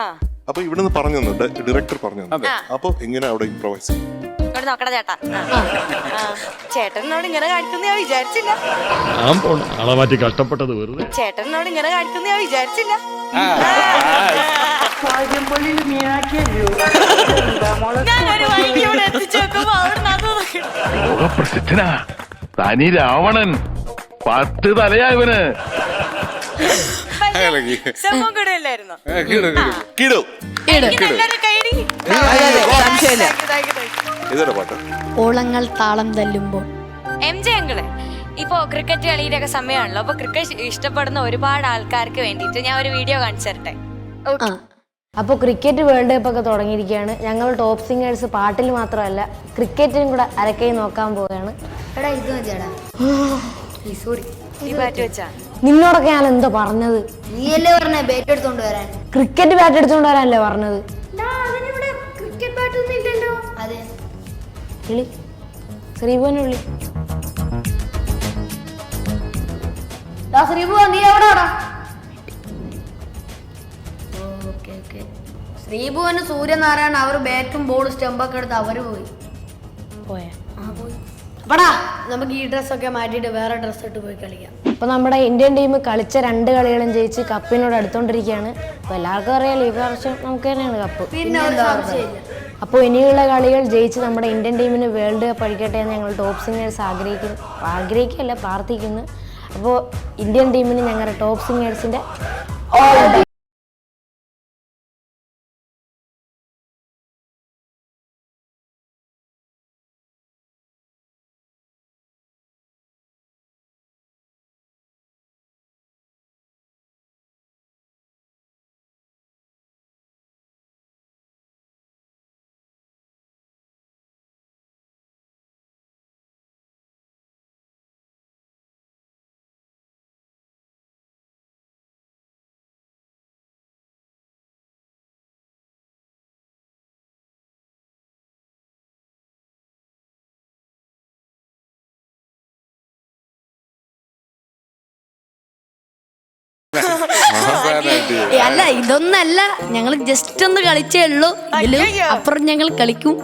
അപ്പൊ ഇവിടുന്ന് പറഞ്ഞു തന്നു, ഡയറക്ടർ പറഞ്ഞു തന്നു. അപ്പൊ എങ്ങനെ അവിടെ ഇംപ്രൊവൈസ് ചെയ്യും? ഇങ്ങോട്ട് നോക്കടാ ചേട്ടാ. ചേട്ടനോട് ഇങ്ങനെ കാണിക്കുന്ന ഞാൻ വിചാരിച്ചില്ല. ആളെ കഷ്ടപ്പെട്ടത് വെറുതെ. ചേട്ടനോട് ഇങ്ങനെ കാണിക്കുന്ന ഞാൻ വിചാരിച്ചില്ല. ഞാനൊരു വഴിക്ക് ഇവിടെ എത്തിച്ചു നോക്കുമ്പോ അവിടെ പ്രസിദ്ധനാ തനി രാവണൻ. 10 തലയാ ഇവന്. സംഭവം കൂടെ അല്ലായിരുന്നോ? കിടോ എനിക്ക് നല്ലൊരു കൈഡി. ഇതോടെ പാട്ട്. ഓളങ്ങൾ താളം തല്ലുമ്പോൾ. MJ അങ്കിള്, ഇപ്പോ ക്രിക്കറ്റ് കളിയുടെ ഒക്കെ സമയമാണല്ലോ. അപ്പൊ ക്രിക്കറ്റ് ഇഷ്ടപ്പെടുന്ന ഒരുപാട് ആൾക്കാർക്ക് വേണ്ടിയിട്ട് ഞാൻ ഒരു വീഡിയോ കാണിച്ചു തരട്ടെ? അപ്പോൾ ക്രിക്കറ്റ് വേൾഡ് കപ്പ് ഒക്കെ തുടങ്ങിയിരിക്കുകയാണ്. ഞങ്ങൾ ടോപ്പ് സിംഗേഴ്സ് പാട്ടിൽ മാത്രമല്ല ക്രിക്കറ്റിനും കൂടെ അരക്കൈ നോക്കാൻ പോവുകയാണ്. എടാ ഇത് മതിയാടാ. സോറി ഈ ബാറ്റ് വെച്ചാ നിന്നോടൊക്കെ ഞാൻ എന്തോ പറഞ്ഞത്? നീയല്ലേ പറഞ്ഞ ബാറ്റ് എടുത്തോണ്ട് വരാൻ? ക്രിക്കറ്റ് ബാറ്റ് എടുത്തോണ്ട് വരാനല്ലേ പറഞ്ഞത്? ക്രിക്കറ്റ് ബാറ്റ് ഒന്നും ഇല്ലല്ലോ. അതെ വിളി, ശ്രീഭുവനെ വിളി. ശ്രീഭു നീ എവിടാടാ? ശ്രീഭുവന് സൂര്യനാരായണ അവർ ബാറ്റും ബോളും സ്റ്റമ്പൊക്കെ എടുത്ത് അവര് പോയി. അപ്പടാ നമുക്ക് ഈ ഡ്രസ്സൊക്കെ മാറ്റിയിട്ട് വേറെ ഡ്രസ്സ് ഇട്ട് പോയി കളിക്കാം. അപ്പോൾ നമ്മുടെ ഇന്ത്യൻ ടീം കളിച്ച 2 കളികളും ജയിച്ച് കപ്പിനോട് അടുത്തോണ്ടിരിക്കുകയാണ്. അപ്പോൾ എല്ലാവർക്കും അറിയാലോ ഈ പ്രാവശ്യം നമുക്ക് തന്നെയാണ് കപ്പ്. പിന്നെ അപ്പോൾ ഇനിയുള്ള കളികൾ ജയിച്ച് നമ്മുടെ ഇന്ത്യൻ ടീമിന് വേൾഡ് കപ്പ് അടിക്കട്ടെ എന്ന് ഞങ്ങൾ ടോപ്പ് സിംഗേഴ്സ് ആഗ്രഹിക്കുകയല്ല പ്രാർത്ഥിക്കുന്നു. അപ്പോൾ ഇന്ത്യൻ ടീമിന് ഞങ്ങളുടെ ടോപ്പ് സിംഗേഴ്സിൻ്റെ ഓൾ അല്ല ഇതൊന്നല്ല, ഞങ്ങൾ ജസ്റ്റ് ഒന്ന് കളിച്ചേ ഉള്ളൂ. ഇതിലും അപ്പുറം ഞങ്ങൾ കളിക്കും.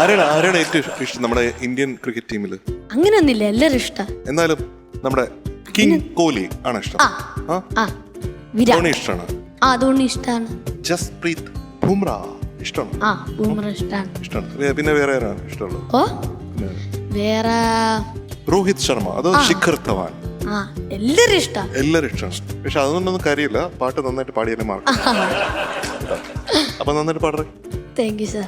ആരാണ് ഏറ്റവും ഇഷ്ടം നമ്മുടെ ഇന്ത്യൻ ക്രിക്കറ്റ് ടീമിൽ? അങ്ങനെയൊന്നുമില്ല, എല്ലാരും ഇഷ്ടം. എന്നാലും നമ്മുടെ കിങ് കോഹ്ലി ആണ് ഇഷ്ടം. ധോണി ഇഷ്ടമാണ്. ധോണി ഇഷ്ടമാണ്. ജസ്പ്രീത് ബുംറ ഇഷ്ടമാണ്. ബൂമറ ഇഷ്ടമാണ്. ഇഷ്ടമാണ്. പിന്നെ വേറെ ആരാണ് ഇഷ്ടമുള്ളത്? വേറെ രോഹിത് ശർമ്മ, അതോ ശിഖർ ധവാൻ? എല്ലാരും ഇഷ്ടം. എല്ലാരും ഇഷ്ടമാണ്. പക്ഷെ അതൊന്നും കാര്യമില്ല, പാട്ട് നന്നായിട്ട് പാടിയാലേ മാർക്ക്. അപ്പൊ നന്നായിട്ട് പാടറേ. Thank you sir.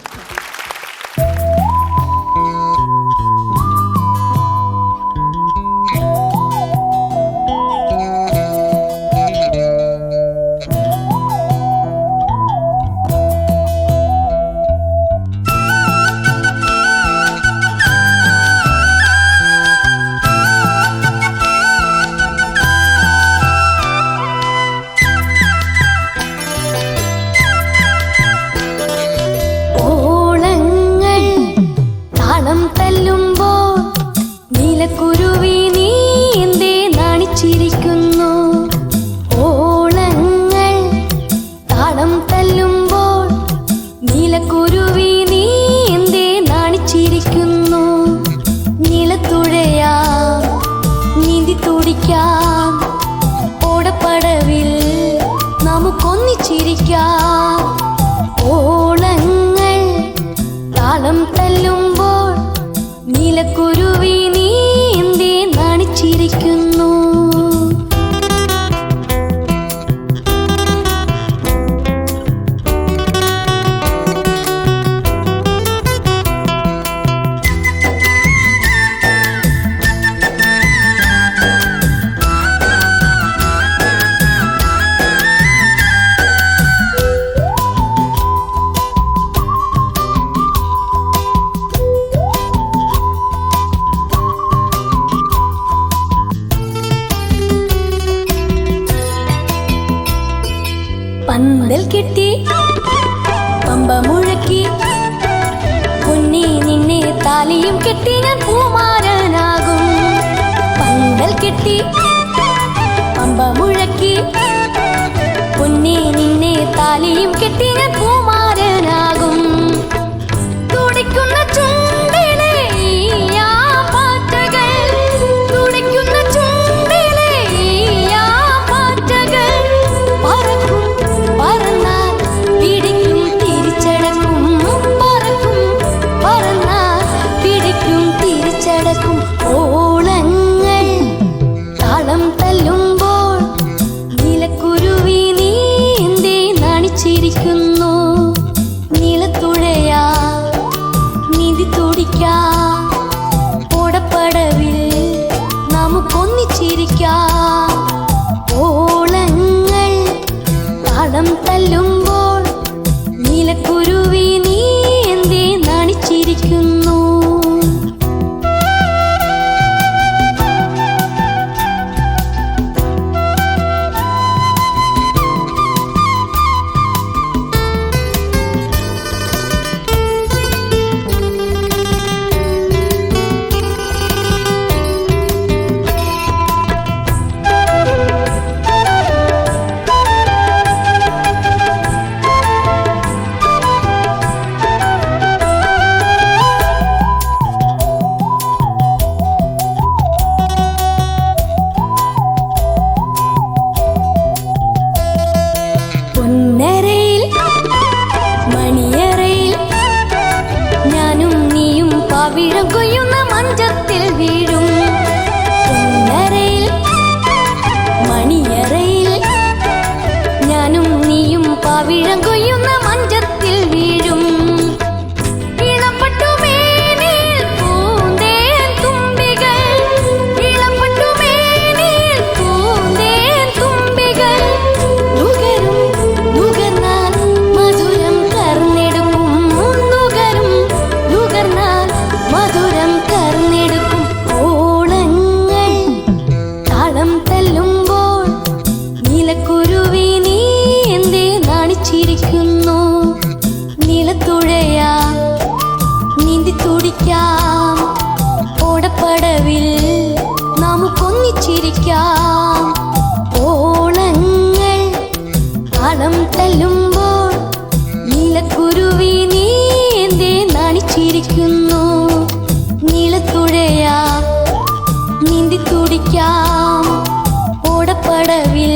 പന്തൽ കെട്ടി പമ്പ മുഴക്കി പൊന്നി നിന്നെ താലിയും കെട്ടി ഞാൻ പൂമാരനാകും. പന്തൽ കെട്ടി പമ്പ മുഴക്കി പൊന്നി നിന്നെ താലിയും കെട്ടി ഞാൻ പൂമാരനാകും. തുടിക്കുന്ന ചുണ്ടിലെ പാറ്റകൾ, തുടിക്കുന്ന ചുണ്ടിലെ പാറ്റകൾ പറക്കും. പറന്നാൽ പിടിക്കും തിരിച്ചടക്കും. പറക്കും പറന്നാൽ പിടിക്കും തിരിച്ചടക്കും. ഓളങ്ങൾ താളം തല്ലുമ്പോൾ നീലക്കുരുവി നീ എന്തേ നാണിച്ചിരിക്കുന്നു. നീളത്തുഴയാ നീതി തുടിക്കാം. ഓടപ്പടവിൽ നമുക്കൊന്നിച്ചിരിക്കാം. ഓളങ്ങൾ താളം തല്ലുമ്പോൾ നീലക്കുരുവി നീ എന്തേ നാണിച്ചിരിക്കുന്നു. പൊന്നരയിൽ മണിയറയിൽ ഞാനും നീയും പവിഴം കൊയ്യുന്ന മഞ്ചത്തിൽ വീഴും. പൊന്നരയിൽ മണിയറയിൽ ഞാനും നീയും പവിഴം കൊയ്യുന്ന മഞ്ചത്തിൽ വീഴും. ഇളപ്പട്ടുമേനിൽ പൂന്തേൻ തുമ്പികൾ, ഇളപ്പട്ടുമേനിൽ പൂന്തേൻ തുമ്പികൾ നുകരും. നുകർന്നാൽ മധുരം കർന്നെടുക്കും. നുകരും നുകർന്നാൽ മധുരം കർന്നെടുക്കും. ഓളങ്ങൾ താളം തല്ലുമ്പോൾ നീലക്കുരുവി നീ എന്തേ നാണിച്ചിരിക്കുന്നു. നീളത്തുഴയാ നീന്തി തുടിക്കാം. ഓടപ്പടവിൽ നമുക്കൊന്നിച്ചിരിക്കാം. ഓ താളം തല്ലുമ്പോൾ നീലക്കുരുവി നീ എന്തേ നാണിച്ചിരിക്കുന്നു. നീളത്തുഴയാ നീന്തി തുടിക്കാം, ഓടപ്പടവിൽ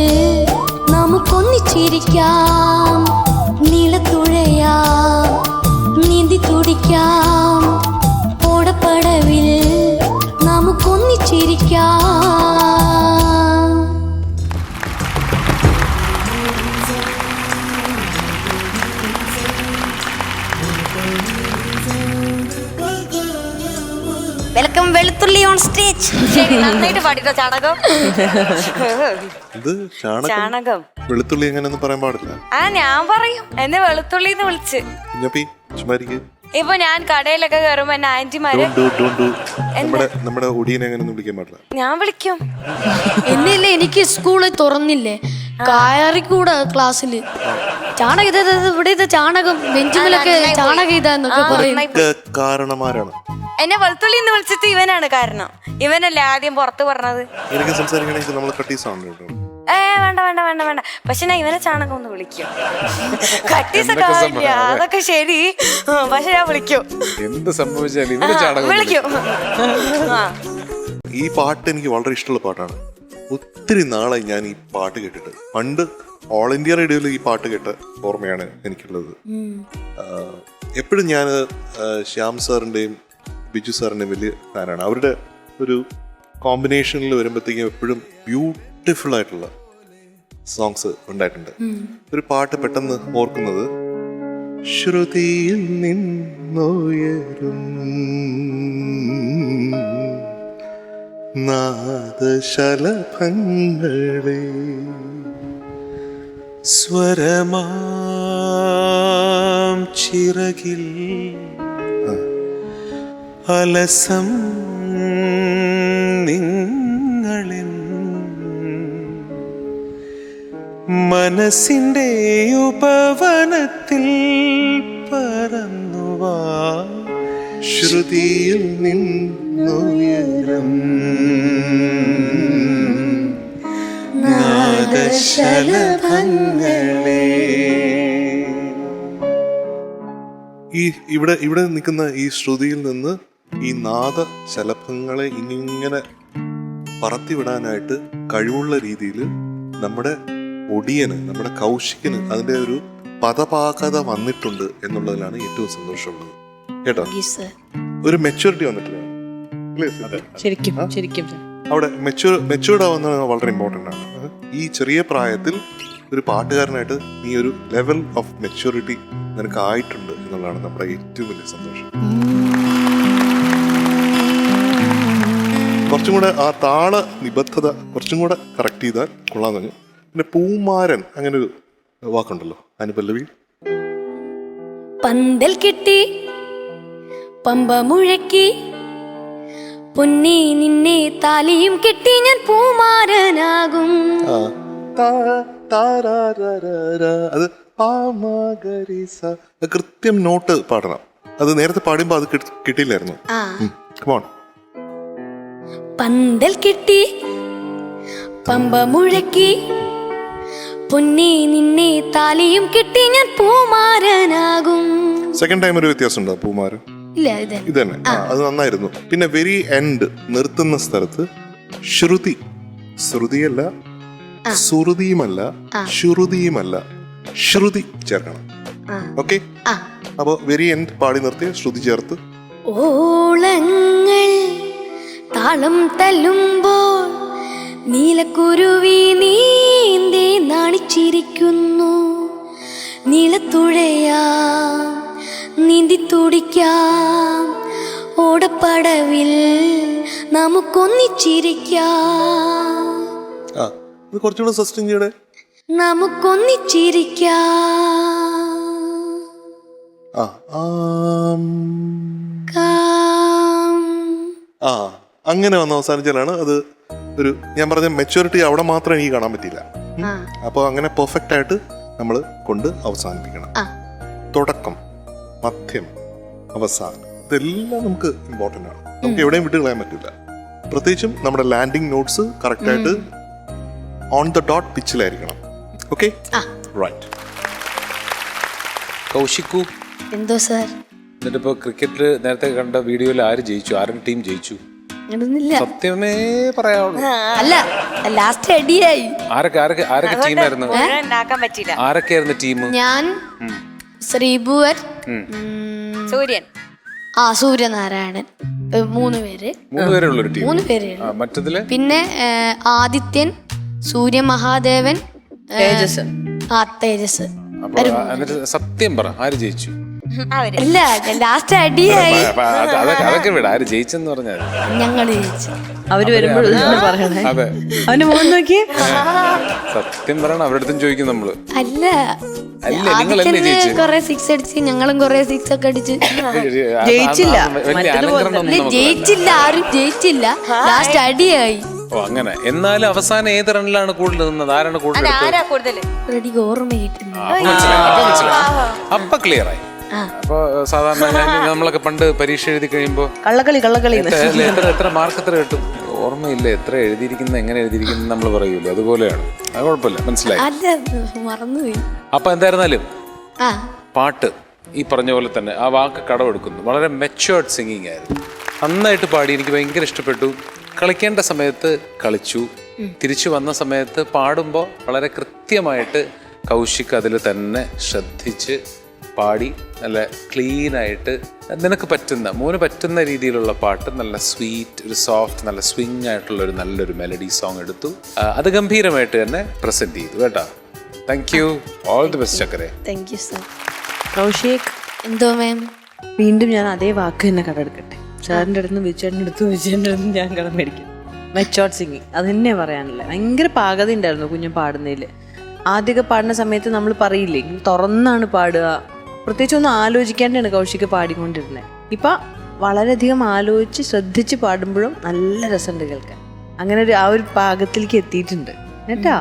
നമുക്കൊന്നിച്ചിരിക്കാം. നീളത്തുഴയാ നീന്തി തുടിക്കാം, ഓടപ്പടവിൽ നമുക്കൊന്നിച്ചിരിക്കാം. വെൽക്കം വെളുത്തുള്ളി ഓൺ സ്റ്റേജ്. ശരി, നന്നായിട്ട് പാടിട്ടോ ചാണകം. ഇത് ചാണകം വെളുത്തുള്ളി എങ്ങനെയൊന്നും പറയാൻ പാടില്ല. ആ ഞാൻ പറയും, എന്നെ വെളുത്തുള്ളി എന്ന് വിളിച്ച്. കുഞ്ഞപ്പി ചുമ്മാരിക്ക്. ഇപ്പൊ ഞാൻ കടയിലൊക്കെ കയറുമ്പോ എന്നെ ആന്റിമാര് നമ്മുടെ ഒടിയനെ എങ്ങനെയൊന്നും വിളിക്കാൻ പാടില്ല. ഞാൻ വിളിക്കും. എന്നില്ലേ എനിക്ക് സ്കൂളിൽ തുറന്നില്ലേ, കയറിക്കൂടെ ക്ലാസ്സില് ചാണകം ഇവിടെ ഇത് ചാണകം ബെഞ്ചുമിലൊക്കെ ചാണകം ഇതാന്നൊക്കെ പറയും. കാരണമാരാണ് എന്നെ വെളുത്തുള്ളി എന്ന് വിളിച്ചിട്ട് ഇവനാണ് കാരണം. ഇവനല്ലേ ആദ്യം പുറത്ത് പറഞ്ഞത്. എനിക്ക് സംസാരിക്കണമെങ്കിൽ നമ്മൾ കട്ടീസാണ് കേട്ടോ. വേണ്ട വേണ്ട വേണ്ട വേണ്ട. പക്ഷെ ഞാൻ ഇവനെ ചാണകം ഒന്ന് വിളിക്കും. കട്ടീസൊക്കെ ആവില്ല, അതൊക്കെ ശരി. പക്ഷെ ഞാൻ വിളിക്കും. എന്ത് സംഭവിച്ചാലും ഇവന് ചാണകം വിളിക്കും. ഈ പാട്ട് എനിക്ക് വളരെ ഇഷ്ടമുള്ള പാട്ടാണ്. ഒത്തിരി നാളായി ഞാൻ ഈ പാട്ട് കേട്ടിട്ട്. പണ്ട് ഓൾ ഇന്ത്യ റേഡിയോയിൽ ഈ പാട്ട് കേട്ട ഓർമ്മയാണ് എനിക്കുള്ളത്. എപ്പോഴും ഞാൻ ശ്യാം സാറിൻ്റെയും ബിജു സാറിൻ്റെയും വലിയ ഫാനാണ്. അവരുടെ ഒരു കോമ്പിനേഷനിൽ വരുമ്പോഴത്തേക്കും എപ്പോഴും ബ്യൂട്ടിഫുൾ ആയിട്ടുള്ള സോങ്സ് ഉണ്ടായിട്ടുണ്ട്. ഒരു പാട്ട് പെട്ടെന്ന് ഓർക്കുന്നത്, ശ്രുതിയിൽ നിന്നുയരും നാദശലഭങ്ങളെ സ്വരമാം ചിറകിൽ അലസം നിങ്ങളിൽ മനസ്സിൻ്റെ ഉപവനത്തിൽ പറന്നുവാ ശ്രുതിയിൽ നിന്നുയരം നാദശലഭങ്ങളെ. ഇവിടെ നിൽക്കുന്ന ഈ ശ്രുതിയിൽ നിന്ന് ഈ നാദശലഭങ്ങളെ ഇങ്ങനെ പറത്തിവിടാനായിട്ട് കഴിവുള്ള രീതിയിൽ നമ്മുടെ ഒടിയന്, നമ്മുടെ കൗശികന് അതിന്റെ ഒരു പദപാകത വന്നിട്ടുണ്ട് എന്നുള്ളതിലാണ് ഏറ്റവും സന്തോഷമുള്ളത് കേട്ടോ. ഒരു മെച്യൂരിറ്റി വന്നിട്ടില്ല ശരിക്കും ശരിക്കും അവിടെ മെച്യൂർഡ് ആവുന്നത് വളരെ ഇമ്പോർട്ടൻ്റ് ആണ്. ഈ ചെറിയ പ്രായത്തിൽ ഒരു പാട്ടുകാരനായിട്ട് നീ ഒരു ലെവൽ ഓഫ് മെച്യൂരിറ്റി നിനക്ക് ആയിട്ടുണ്ട് എന്നുള്ളതാണ് നമ്മുടെ ഏറ്റവും വലിയ സന്തോഷം. കുറച്ചും കൂടെ ആ താള നിബദ്ധത കുറച്ചും കൂടെ കറക്റ്റ് ചെയ്താൽ കൊള്ളാന്ന് പറഞ്ഞു. പിന്നെ പൂമാരൻ അങ്ങനെ ഒരു വാക്കുണ്ടല്ലോ അനുപല്ലവി. പന്തൽ കെട്ടി പമ്പ മുഴക്കി പൊന്നി നിന്നെ താലിയും കെട്ടി ഞാൻ പൂമാരനാകും. അത് കൃത്യം നോട്ട് പാടണം. അത് നേരത്തെ പാടുമ്പോ അത് കിട്ടിയില്ലായിരുന്നു. പന്തൽ കെട്ടി പമ്പ മുഴക്കി പൊന്നി നിന്നെ താലിയും കെട്ടി ഞാൻ പൂമാരനാകും. സെക്കൻഡ് ടൈം ഒരു വ്യത്യാസം ഉണ്ടോ പൂമാരൻ? ഇത് തന്നെ അത് നന്നായിരുന്നു. പിന്നെ വെരി എൻഡ് നിർത്തുന്ന സ്ഥലത്ത് ശ്രുതി, ശ്രുതിയല്ല ശ്രുതിയുമല്ല ശ്രുതിയുമല്ല ശ്രുതി ചേർക്കണം. ഓക്കെ, അപ്പൊ വെരി എൻഡ് പാടി നിർത്തി ശ്രുതി ചേർത്ത്. ഓളങ്ങൾ താളം തല്ലുമ്പോൾ നീലക്കുരുവി നീന്തേ നാണിച്ചിരിക്കുന്നു. നീളത്തുഴയാ നീന്തി തുടിക്കാം, ഓടപ്പടവിൽ നമുക്കൊന്നിച്ചിരിക്കാം. കുറച്ചുകൂടെ സസ്റ്റെയിൻ ചെയ്യണേ. അങ്ങനെ വന്ന് അവസാനിച്ചാലാണ് അത് ഒരു, ഞാൻ പറഞ്ഞ മെച്യൂരിറ്റി അവിടെ മാത്രം എനിക്ക് കാണാൻ പറ്റിയില്ല. അപ്പോൾ അങ്ങനെ പെർഫെക്റ്റ് ആയിട്ട് നമ്മൾ കൊണ്ട് അവസാനിപ്പിക്കണം. തുടക്കം, മധ്യം, അവസാനം ഇതെല്ലാം നമുക്ക് ഇമ്പോർട്ടൻ്റ് ആണ്. നമുക്ക് എവിടെയും വിട്ട് കളയാൻ പറ്റില്ല. പ്രത്യേകിച്ചും നമ്മുടെ ലാൻഡിങ് നോട്ട്സ് കറക്റ്റായിട്ട് ഓൺ ദ ഡോട്ട് പിച്ചിലായിരിക്കണം. Okay, right. കൗശിക്കു, എന്തോ സാർ? എന്നിട്ടിപ്പോ ക്രിക്കറ്റിൽ നേരത്തെ കണ്ട വീഡിയോയിൽ ആര് ജയിച്ചു? ആരുടെ ടീം ജയിച്ചു? അങ്ങനൊന്നുമില്ല. സത്യമേ പറയാവുള്ളൂ. അല്ല, ലാസ്റ്റ് അടിയായി. ആരൊക്കെ ടീമായിരുന്നു? ഉണ്ടാക്കാൻ പറ്റില്ല. ആരൊക്കെയായിരുന്നു ടീം? ഞാൻ, ശ്രീഭുവൻ, സൂര്യൻ, സൂര്യനാരായണൻ, 3 പേര്. 3 പേരുള്ളൊരു ടീം. 3 പേര്. മറ്റതില് പിന്നെ ആദിത്യൻ, സൂര്യമഹാദേവൻ, തേജസ്. അപ്പൊ എന്നിട്ട് സത്യം പറ, ആര് ജയിച്ചു? ഇല്ല, ലാസ്റ്റ് അടിയായി. അതൊക്കെ വിട, ആര് ജയിച്ചെന്ന് പറഞ്ഞാൽ ഞങ്ങള് ജയിച്ചു. അവര് വരുമ്പോൾ പറയണേ. അതെ, അവന് മുഖം നോക്കിയേ. സത്യം പറയണം, അവരുടെ അടുത്തും ചോദിക്കും നമ്മള്. അല്ല, നിങ്ങളല്ലേ ജയിച്ചു? കൊറേ 6 അടിച്ച്, ഞങ്ങളും കൊറേ 6 ഒക്കെ അടിച്ച്. ജയിച്ചില്ല. ജയിച്ചില്ല, ആരും ജയിച്ചില്ല. ലാസ്റ്റ് അടിയായി. ഓ അങ്ങനെ. എന്നാലും അവസാനം ഏത് റണ്ണിലാണ് കൂടുതൽ നിന്നത്? ആരാണ് കൂടുതൽ? എനിക്ക് ഓർമ്മ കിട്ടുന്നു. അപ്പൊ ക്ലിയർ ആയി. അപ്പൊ സാധാരണ നമ്മളൊക്കെ പണ്ട് പരീക്ഷ എഴുതി കഴിയുമ്പോ കള്ളക്കളി എത്ര മാർക്ക് എത്ര കിട്ടും ഓർമ്മയില്ല, എത്ര എഴുതിയിരിക്കുന്ന എങ്ങനെ എഴുതിയിരിക്കുന്ന നമ്മൾ പറയൂല്ലോ, അതുപോലെയാണ്. അത് കുഴപ്പമില്ല, മനസ്സിലായി. മറന്നുപോയി. അപ്പൊ എന്തായിരുന്നാലും പാട്ട് ഈ പറഞ്ഞ പോലെ തന്നെ ആ വാക്ക് കടമെടുക്കുന്നു. വളരെ മെച്ചുവേർഡ് സിംഗിങ് ആയിരുന്നു. നന്നായിട്ട് പാടി, എനിക്ക് ഭയങ്കര ഇഷ്ടപ്പെട്ടു. കളിക്കേണ്ട സമയത്ത് കളിച്ചു, തിരിച്ചു വന്ന സമയത്ത് പാടുമ്പോൾ വളരെ കൃത്യമായിട്ട് കൗശിക് അതിൽ തന്നെ ശ്രദ്ധിച്ച് പാടി നല്ല ക്ലീനായിട്ട് നിനക്ക് പറ്റുന്ന, മോന് പറ്റുന്ന രീതിയിലുള്ള പാട്ട്, നല്ല സ്വീറ്റ്, ഒരു സോഫ്റ്റ്, നല്ല സ്വിങ് ആയിട്ടുള്ള ഒരു നല്ലൊരു മെലഡി സോങ് എടുത്തു. അത് ഗംഭീരമായിട്ട് തന്നെ പ്രസന്റ് ചെയ്തു കേട്ടോ. Thank you, all the best ചക്കരെ. Thank you sir. കൗശിക്, എന്തോ മാം? വീണ്ടും ഞാൻ അതേ വാക്ക് തന്നെ കടമെടുക്കട്ടെ. സാറിൻ്റെ അടുത്ത് വിജയൻ്റെ അടുത്ത് ഞാൻ കടം മേടിക്കും. മെച്ചോർഡ് സിംഗിങ്, അത് തന്നെ പറയാനില്ല. ഭയങ്കര പാകത ഉണ്ടായിരുന്നു കുഞ്ഞു പാടുന്നതിൽ. ആദ്യമൊക്കെ പാടുന്ന സമയത്ത് നമ്മൾ പറയില്ലേ, തുറന്നാണ് പാടുക, പ്രത്യേകിച്ച് ഒന്നും ആലോചിക്കാണ്ടാണ് കൗശിക് പാടിക്കൊണ്ടിരുന്നത്. ഇപ്പം വളരെയധികം ആലോചിച്ച് ശ്രദ്ധിച്ച് പാടുമ്പോഴും നല്ല രസമുണ്ട് കേൾക്കാൻ. അങ്ങനെ ആ ഒരു പാകത്തിലേക്ക് എത്തിയിട്ടുണ്ട് കേട്ടാ.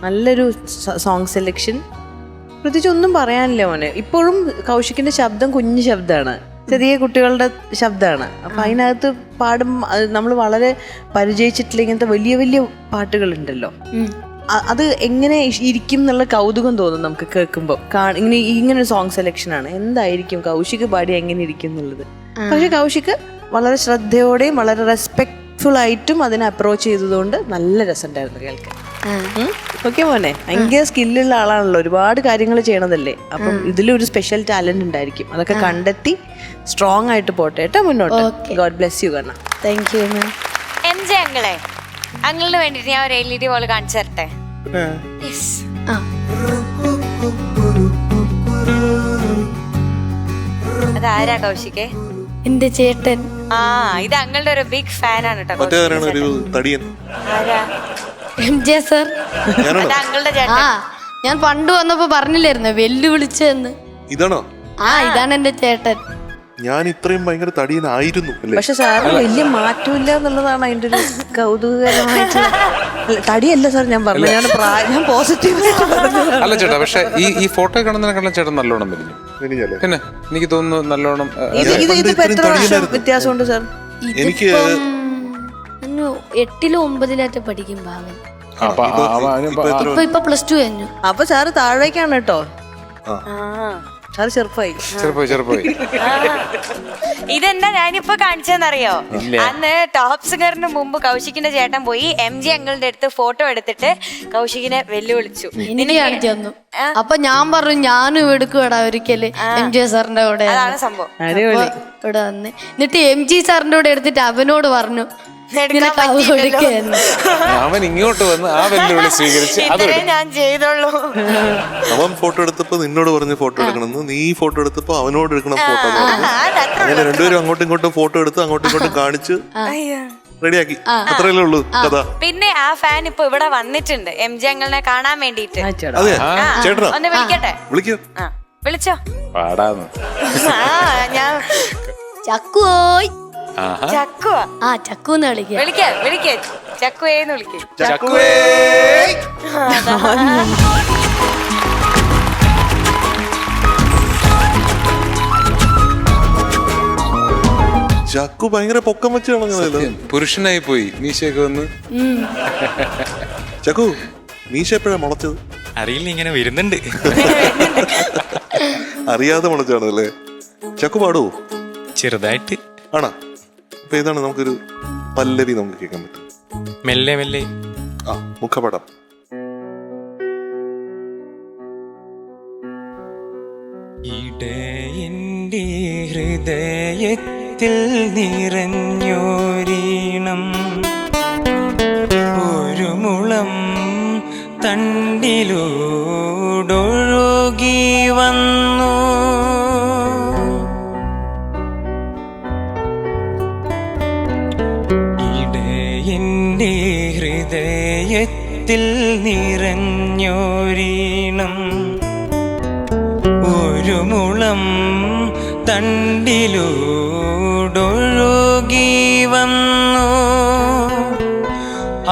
നല്ലൊരു സോങ് സെലക്ഷൻ, പ്രത്യേകിച്ച് ഒന്നും പറയാനില്ല മോനെ. ഇപ്പോഴും കൗശിക്കിന്റെ ശബ്ദം കുഞ്ഞു ശബ്ദമാണ്, ചെറിയ കുട്ടികളുടെ ശബ്ദമാണ്. അപ്പം അതിനകത്ത് പാടും നമ്മൾ വളരെ പരിചയിച്ചിട്ടില്ല ഇങ്ങനത്തെ വലിയ വലിയ പാട്ടുകളുണ്ടല്ലോ, അത് എങ്ങനെ ഇരിക്കും എന്നുള്ള കൗതുകം തോന്നും നമുക്ക് കേൾക്കുമ്പോൾ. ഇങ്ങനെ സോങ് സെലക്ഷനാണ്, എന്തായിരിക്കും കൗശിക് പാടി എങ്ങനെ ഇരിക്കും എന്നുള്ളത്. പക്ഷെ കൗശിക് വളരെ ശ്രദ്ധയോടെയും വളരെ റെസ്പെക്ട്ഫുൾ ആയിട്ടും അതിനെ അപ്രോച്ച് ചെയ്തതുകൊണ്ട് നല്ല രസമുണ്ടായിരുന്നു കേൾക്കാൻ. ഓക്കെ മോനെ, ഭയങ്കര സ്കില്ലുള്ള ആളാണല്ലോ, ഒരുപാട് കാര്യങ്ങൾ ചെയ്യണതല്ലേ. അപ്പം ഇതിലൊരു സ്പെഷ്യൽ ടാലന്റ് ഉണ്ടായിരിക്കും, അതൊക്കെ കണ്ടെത്തി സ്ട്രോങ് ആയിട്ട് പോട്ടെ കേട്ടോ മുന്നോട്ട്. ഗോഡ് ബ്ലെസ് യു കണ്ണ. Thank you ma'am. എംജെ അങ്കിളെ, അങ്കിളിന് വേണ്ടിട്ട് ഞാൻ ഒരു LED ബോൾ കാണിച്ചു തരട്ടെ? അതാരാ കൗശികേ? എന്റെ ചേട്ടൻ. ഇത് അങ്ങളുടെ ഒരു ബിഗ് ഫാനാണ് കേട്ടോ. MJ sir. അങ്ങളുടെ ചേട്ടൻ. ഞാൻ പണ്ട് വന്നപ്പോ പറഞ്ഞില്ലായിരുന്നു വെല്ലുവിളിച്ചെന്ന്? ഇതാണോ? ഇതാണ് എന്റെ ചേട്ടൻ. ഞാൻ ഇത്രയും ഭയങ്കര തടിയനായിരുന്നു. പക്ഷെ സാറിന് വലിയ മാറ്റമില്ല എന്നുള്ളതാണ് അതിന്റെ ഒരു കൗതുകകരമായിട്ട്. തടിയല്ല സാർ ഞാൻ പറഞ്ഞു, ഞാൻ പോസിറ്റീവായിട്ട് പറഞ്ഞു. അല്ല ചേട്ടാ, പക്ഷെ ഈ ഫോട്ടോ കാണുന്നതിനെക്കാളും ചേട്ടൻ നല്ലോണം മെലിഞ്ഞു. പിന്നെ എനിക്ക് തോന്നുന്നു നല്ലോണം. ഇതിപ്പോ എത്ര വർഷം വ്യത്യാസമുണ്ട് സാർ? എനിക്ക് 8-ലോ 9-ലോ പഠിക്കും ഭാവൻ. ഇപ്പൊ +2 കഴിഞ്ഞു. അപ്പൊ സാറ് താഴേക്കാണ് കേട്ടോ. സാറ് ചെറുപ്പമായി. ഇതെന്താ ഞാനിപ്പോ കാണിച്ചെന്നറിയോ? അന്ന് ടോപ്പ് സിംഗറിന് മുമ്പ് കൗശിക്കിന്റെ ചേട്ടൻ പോയി MJ അങ്കിളിന്റെ അടുത്ത് ഫോട്ടോ എടുത്തിട്ട് കൗശിക്കിനെ വെല്ലുവിളിച്ചു. എനിക്ക് കാണിച്ചു തന്നു. അപ്പൊ ഞാൻ പറഞ്ഞു ഞാനും എടുക്കുവാടാ ഒരിക്കല് MJ സാറിന്റെ കൂടെ. അതാണ് സംഭവം. ഇവിടെ വന്ന് എന്നിട്ട് MJ സാറിന്റെ കൂടെ എടുത്തിട്ട് അവനോട് പറഞ്ഞു അവൻ ഇങ്ങോട്ട് വന്ന് ആ വെല്ലുവിളി സ്വീകരിച്ച് ഞാൻ ചെയ്തോളൂ. അവൻ ഫോട്ടോ എടുത്തപ്പോ നിന്നോട് പറഞ്ഞ് ഫോട്ടോ എടുക്കണമെന്ന്, നീ ഫോട്ടോ എടുത്തപ്പോ അവനോട് എടുക്കണം ഫോട്ടോ. അങ്ങനെ രണ്ടുപേരും അങ്ങോട്ടും ഇങ്ങോട്ടും ഫോട്ടോ എടുത്ത് അങ്ങോട്ടും ഇങ്ങോട്ടും കാണിച്ച് റെഡിയാക്കി. അത്രയല്ലേ ഉള്ളൂ കഥ. പിന്നെ ആ ഫാൻ ഇപ്പൊ ഇവിടെ വന്നിട്ടുണ്ട് MJ അങ്കിളിനെ കാണാൻ വേണ്ടിട്ട്. അതെ ചേട്ടനാ, ഒന്ന് വിളിക്കട്ടെ? വിളിക്കോ. വിളിച്ചോ? പാടാന്ന്. ഞാൻ ചക്കുവോയ്. ചക്കുവാ? ചക്കുന്ന് വിളിക്കേ. ചക്കുവേന്ന് വിളിക്കേ. ചക്കു ഭയങ്കര പൊക്കം വെച്ച് കളഞ്ഞതല്ലോ, പുരുഷനായി പോയി. മീശയൊക്കെ വന്ന്. ചക്കു മീശ എപ്പോഴാ മുളച്ചത്? അറിയില്ല, ഇങ്ങനെ വരുന്നുണ്ട്. അറിയാതെ മുളച്ചാണല്ലേ. ചക്കു പാടുവോ? ചെറുതായിട്ട്. ആണോ? അപ്പൊ ഏതാണ് നമുക്കൊരു പല്ലവി നമുക്ക് കേൾക്കാൻ പറ്റും? മെല്ലെ മെല്ലെ. ആ, മുഖപടം. ഇടയൻ്റെ ഹൃദയത്തിൽ നിറഞ്ഞോരീണം ഒരു മുളം തണ്ടിലൂടൊഴുകി വന്നു. ഇടയൻ്റെ ഹൃദയത്തിൽ നിറഞ്ഞോരീണം ഒരു മുളം തണ്ടിലൂടൊഴുകി വന്നു.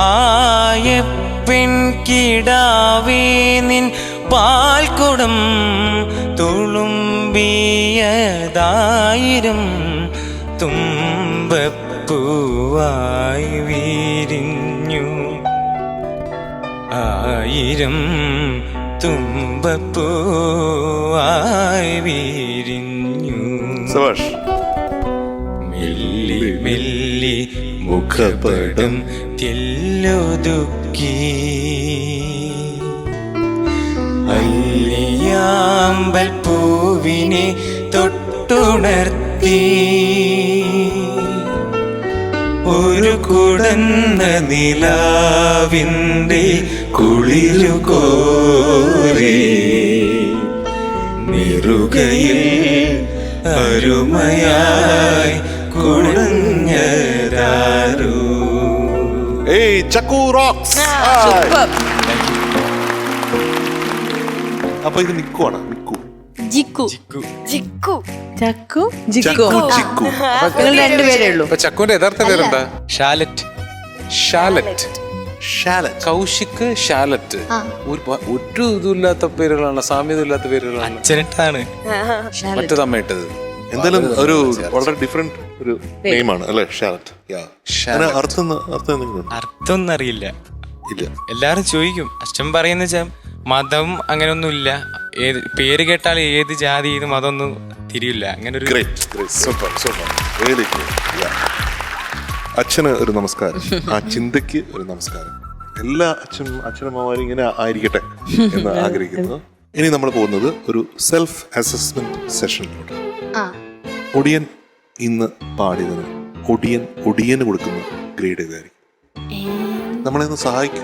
ആയപ്പെൺ കിടാവേ നിൻ പാൽക്കുടം തുളുമ്പിയതായിരം തുമ്പപ്പൂവായി വിരിഞ്ഞു. ആയിരം തുമ്പപ്പൂവായി വിരിഞ്ഞു. സബാഷ്. മെല്ലി മെല്ലി മുഖപടം തെല്ലൊതുക്കി അല്ലിയാമ്പൽ പൂവിനെ തൊട്ടുണർത്തി ഒരു കുടന്ന നിലാവിൻ്റെ കുളിരു കോരി നിറുകയിൽ അരുമയായി കുടഞ്ഞതാരോ. ഏയ് ചക്കു റോക്സ്. അപ്പൊ ഇത് നിക്കുവാണ്. നിക്കു ജിക്കു ജിക്കു ചക്കു ചക്കു ജിക്കു. ചിക്കു. നിങ്ങൾ രണ്ടുപേരേ ഉള്ളൂ. അപ്പൊ ചക്കുവിന്റെ യഥാർത്ഥ പേരെന്താ? ഷാലറ്റ്. ഷാലറ്റ്. ഷാലറ്റ്. കൗശിക്, ഷാലറ്റ്. ഒരു ഇതുമില്ലാത്ത പേരുകളാണ്, സാമ്യതയില്ലാത്ത പേരുകളാണ്. അച്ഛനിട്ടാണ്. മറ്റു തമ്മയിട്ടത്. എന്തായാലും ഒരു വളരെ ഡിഫറെന്റ് ഒരു നെയിമാണ് അല്ലെ, ഷാലറ്റ്. അർത്ഥം എന്തെങ്കിലും അർത്ഥമൊന്നും അറിയില്ല. ഇല്ല. എല്ലാരും ചോദിക്കും. അച്ഛൻ പറയുന്ന വെച്ചാൽ മതം അങ്ങനെയൊന്നും ഇല്ല, ഏത് പേര് കേട്ടാൽ ഏത് ജാതി ഏത് മതമൊന്നും തിരിയില്ല. അങ്ങനെ ഒരു സൂപ്പർ സൂപ്പർ. അച്ഛന് ഒരു നമസ്കാരം, ആ ചിന്തയ്ക്ക് ഒരു നമസ്കാരം. എല്ലാ അച്ഛനമ്മമാരും ഇങ്ങനെ ആയിരിക്കട്ടെ എന്ന് ആഗ്രഹിക്കുന്നു. ഇനി നമ്മൾ പോകുന്നത് ഒരു സെൽഫ് അസസ്മെന്റ് സെഷനിലോട്ട്. ഒടിയൻ ഇന്ന് പാടിയതിന് ഒടിയന് കൊടുക്കുന്ന ഗ്രേഡ് ഏതായിരിക്കും? നമ്മളെ ഒന്ന് സഹായിക്കൂ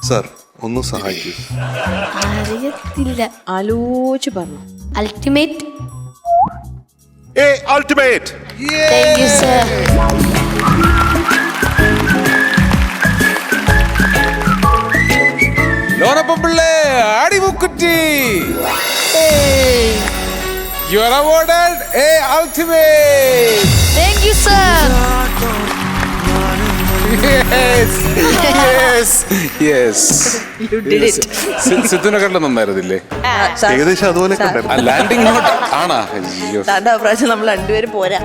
സാർ, ഒന്ന് സഹായിക്കൂ. അറിയത്തില്ല. ആലോചിച്ച് പറഞ്ഞു. Ultimate. Ultimate. Thank you sir. ലോനപ്പമ്പിള്ളേ അടിമുക്കുറ്റി. You are awarded a ultimate. Thank you sir. Yes. You did it. സിദ്ധുനെക്കാട്ടിലും നന്നായിരുന്നില്ലേ? ഏകദേശം അതുപോലെ ലാൻഡിംഗ് നോട്ട് ആണാ? അയ്യോ, പ്രാവശ്യം നമ്മൾ രണ്ടുപേരും പോരാ.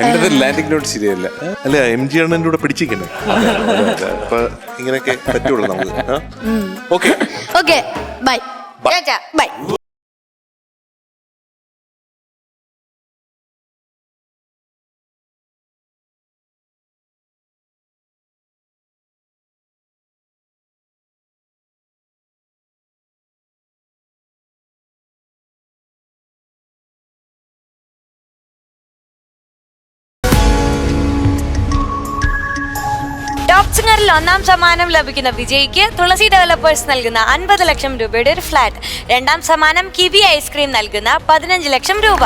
എന്റെ ലാൻഡിംഗ് നോട്ട് ശരിയല്ല. അല്ല, MG അണ്ണൻ്റെ കൂടെ പിടിച്ചിരിക്കണേ. അപ്പൊ ഇങ്ങനെയൊക്കെ പറ്റുള്ളൂ നമുക്ക്. Okay Okay. Bye. Bye. ടോപ്പ് സിംഗറിൽ 1ാം സമ്മാനം ലഭിക്കുന്ന വിജയിക്ക് തുളസി ഡെവലപ്പേഴ്സ് നൽകുന്ന 50 ലക്ഷം രൂപയുടെ ഒരു ഫ്ലാറ്റ്. 2ാം സമ്മാനം കിവി ഐസ്ക്രീം നൽകുന്ന 15 ലക്ഷം രൂപ.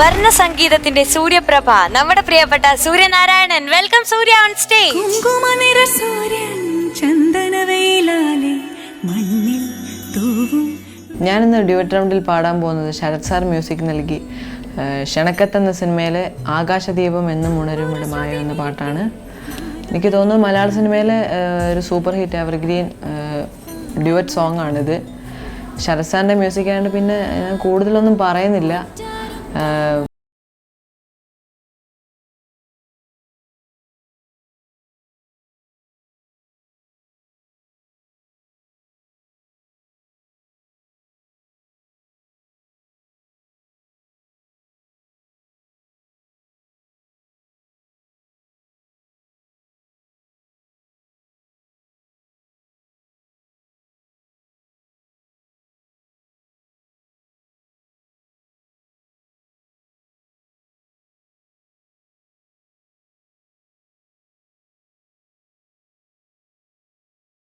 വർണ്ണ സംഗീതത്തിന്റെ സൂര്യപ്രഭ, നമ്മുടെ പ്രിയപ്പെട്ട Suryanarayanan. Welcome Surya on stage. ഞാനിന്ന് ഡ്യുവറ്റ് റൗണ്ടിൽ പാടാൻ പോകുന്നത് ശരത് സാർ മ്യൂസിക് നൽകി ക്ഷണക്കത്ത് എന്ന സിനിമയിലെ ആകാശദീപം എന്നും ഉണരുമിടമായ എന്ന പാട്ടാണ്. എനിക്ക് തോന്നുന്നു മലയാള സിനിമയിലെ ഒരു super hit evergreen duet song ആണിത്. ശരത് സാറിൻ്റെ മ്യൂസിക് ആയതുകൊണ്ട് പിന്നെ ഞാൻ കൂടുതലൊന്നും പറയുന്നില്ല.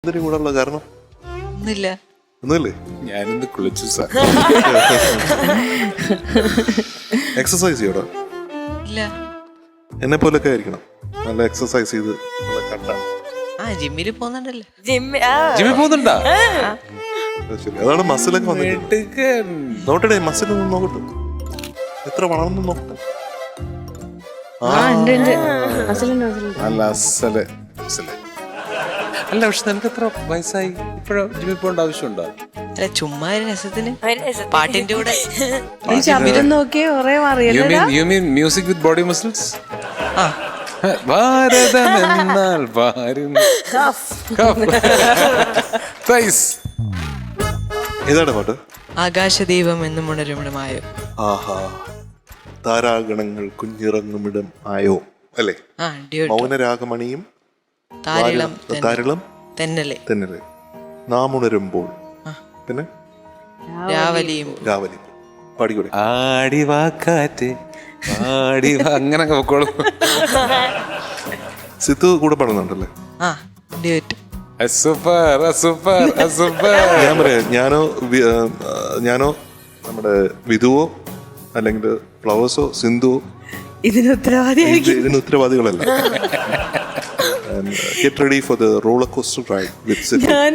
എന്തിനു കൂടാനുള്ള കാരണം? ഒന്നുമില്ല. ഒന്നുമില്ലേ? ഞാനിന്ന് കുളിച്ചു സാർ. എക്സസൈസ് ചെയ്യടാ. ഇല്ല. എന്നെ പോലൊക്കെ ആയിരിക്കണം, നല്ല എക്സസൈസ് ചെയ്ത് നല്ല കട്ട. ജിമ്മിൽ പോകുന്നുണ്ടല്ലോ. ജിമ്മിൽ പോകുന്നുണ്ടാ? ശരി, അതാണ് മസിലൊക്കെ വന്നിട്ട്. നോക്കട്ടെ, മസിൽ ഒന്ന് നോക്കട്ടെ, എത്ര വളർന്നു നോക്കട്ടെ. നല്ല അസല് അസല്. അല്ല, പക്ഷെ നിനക്ക് എത്ര വയസ്സായി? ഇപ്പോഴും ജിമ്മിൽ പോകേണ്ട ആവശ്യമുണ്ടോ? അല്ല, ചുമ്മാ ഒരു രസത്തിന് ഒരു രസത്തിന്. പാട്ടിന്റെ കൂടെ ശബ്ദം നോക്കിയേ കുറെ മാറിയല്ലോ. You mean music with body muscles? ഭാരതമെന്നാൽ ഭാരും ഏതാണ് പാട്ട്? ആകാശദീപം എന്നും ഉണരുമിടമായോ. ആഹാ, താരാഗണങ്ങൾ കുഞ്ഞിറങ്ങുമിടം ആയോ അല്ലേ? മൗനരാഗമണിയും താരിളം തെന്നലെ നാം ഉണരുമ്പോൾ, പിന്നെ രാവലിയും പാടിക്കൂടെ? ആടിവാക്കാറ്റ് ആടിവാ, അങ്ങനെ പൊക്കോളും. സിത്തു കൂടെ പാടുന്നുണ്ടല്ലേ? ഞാൻ പറയാം, ഞാനോ നമ്മുടെ വിധുവോ അല്ലെങ്കിൽ ഫ്ലവേഴ്സോ സിന്ധുവോ ഇതിന് ഉത്തരവാദികളല്ല. Get ready for the roller coaster ride with Sidhu. ഞാൻ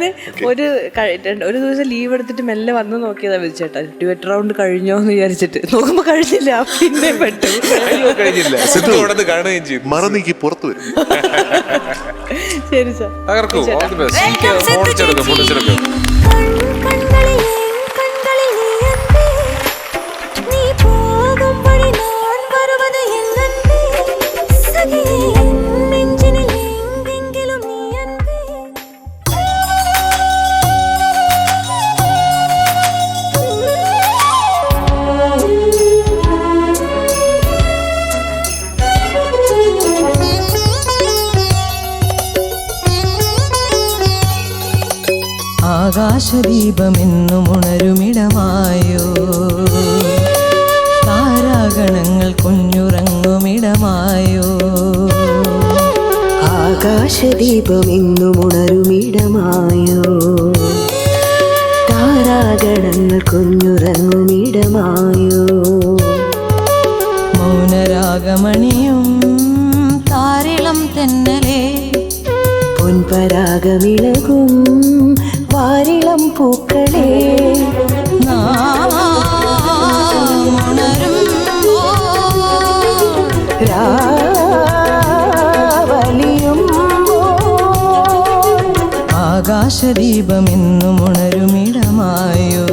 ഒരു ദിവസം ലീവ് എടുത്തിട്ട് മെല്ലെ വന്ന് നോക്കിയതാ വിളിച്ചേട്ടാ, ഡ്യുവറ്റ് റൗണ്ട് കഴിഞ്ഞോന്ന് വിചാരിച്ചിട്ട് നോക്കുമ്പോ കഴിഞ്ഞില്ല. പിന്നെ പെട്ടു കഴിഞ്ഞില്ല. സിദ്ധു അവിടെ കാണുകയും ചെയ്തു. മറന്നീക്ക് പുറത്തു വരും. ശരി സാർ, തകർക്കൂ. All the best. പൊട്ടിച്ചെടുക്കും. ആകാശദീപമെന്നും ഉണരുമിടമായോ, താരാഗണങ്ങൾ കുഞ്ഞുറങ്ങുമിടമായോ. ആകാശദീപമെന്നും ഉണരുമിടമായോ, താരാഗണങ്ങൾ കുഞ്ഞുറങ്ങുമിടമായോ. മൗനരാഗമണിയും താരിളം തെന്നലെ പൊൻപരാഗമിളകും വാരിളം പൂക്കളെ. ആകാശദീപമെന്നും ഉണരുമിടമായോ,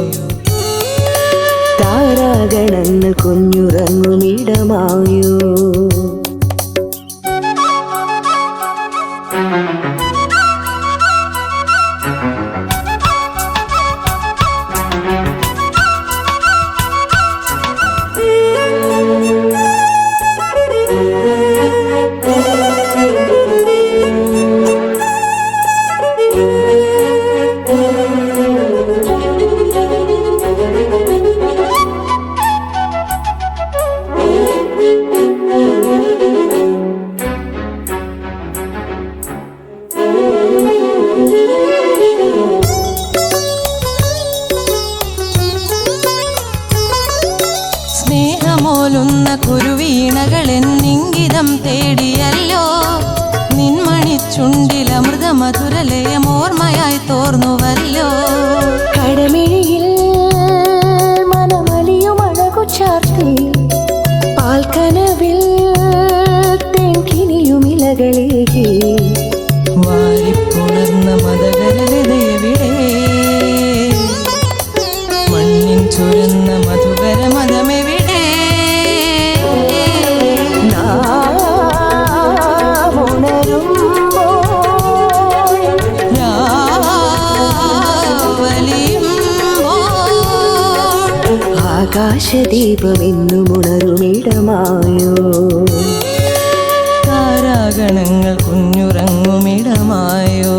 താരാഗണങ്ങൾ കുഞ്ഞുറങ്ങുമിടമായോ. സ്നേഹമോലുന്ന കുരുവീണകളെന്നിംഗിതം തേടിയല്ലോ, നിൻമണിച്ചുണ്ടിലമൃതമധുരലയമോർമ്മയായി തോർന്നുവല്ലോ. കടമിഴിയിൽ മനമലിയുമഴകു ചാർത്തി, പാൽക്കനവിൽ തെങ്കിനിയുമിലകളേകി, വാരിപ്പുണർന്ന മതകരലതയെവിടെ, മണ്ണിൻ ചുരന്ന മധുകര മതമെവിടെ. ആകാശദീപമെന്നും ഉണരുമിടമായോ, താരാഗണങ്ങൾ കുഞ്ഞുറങ്ങുമിടമായോ.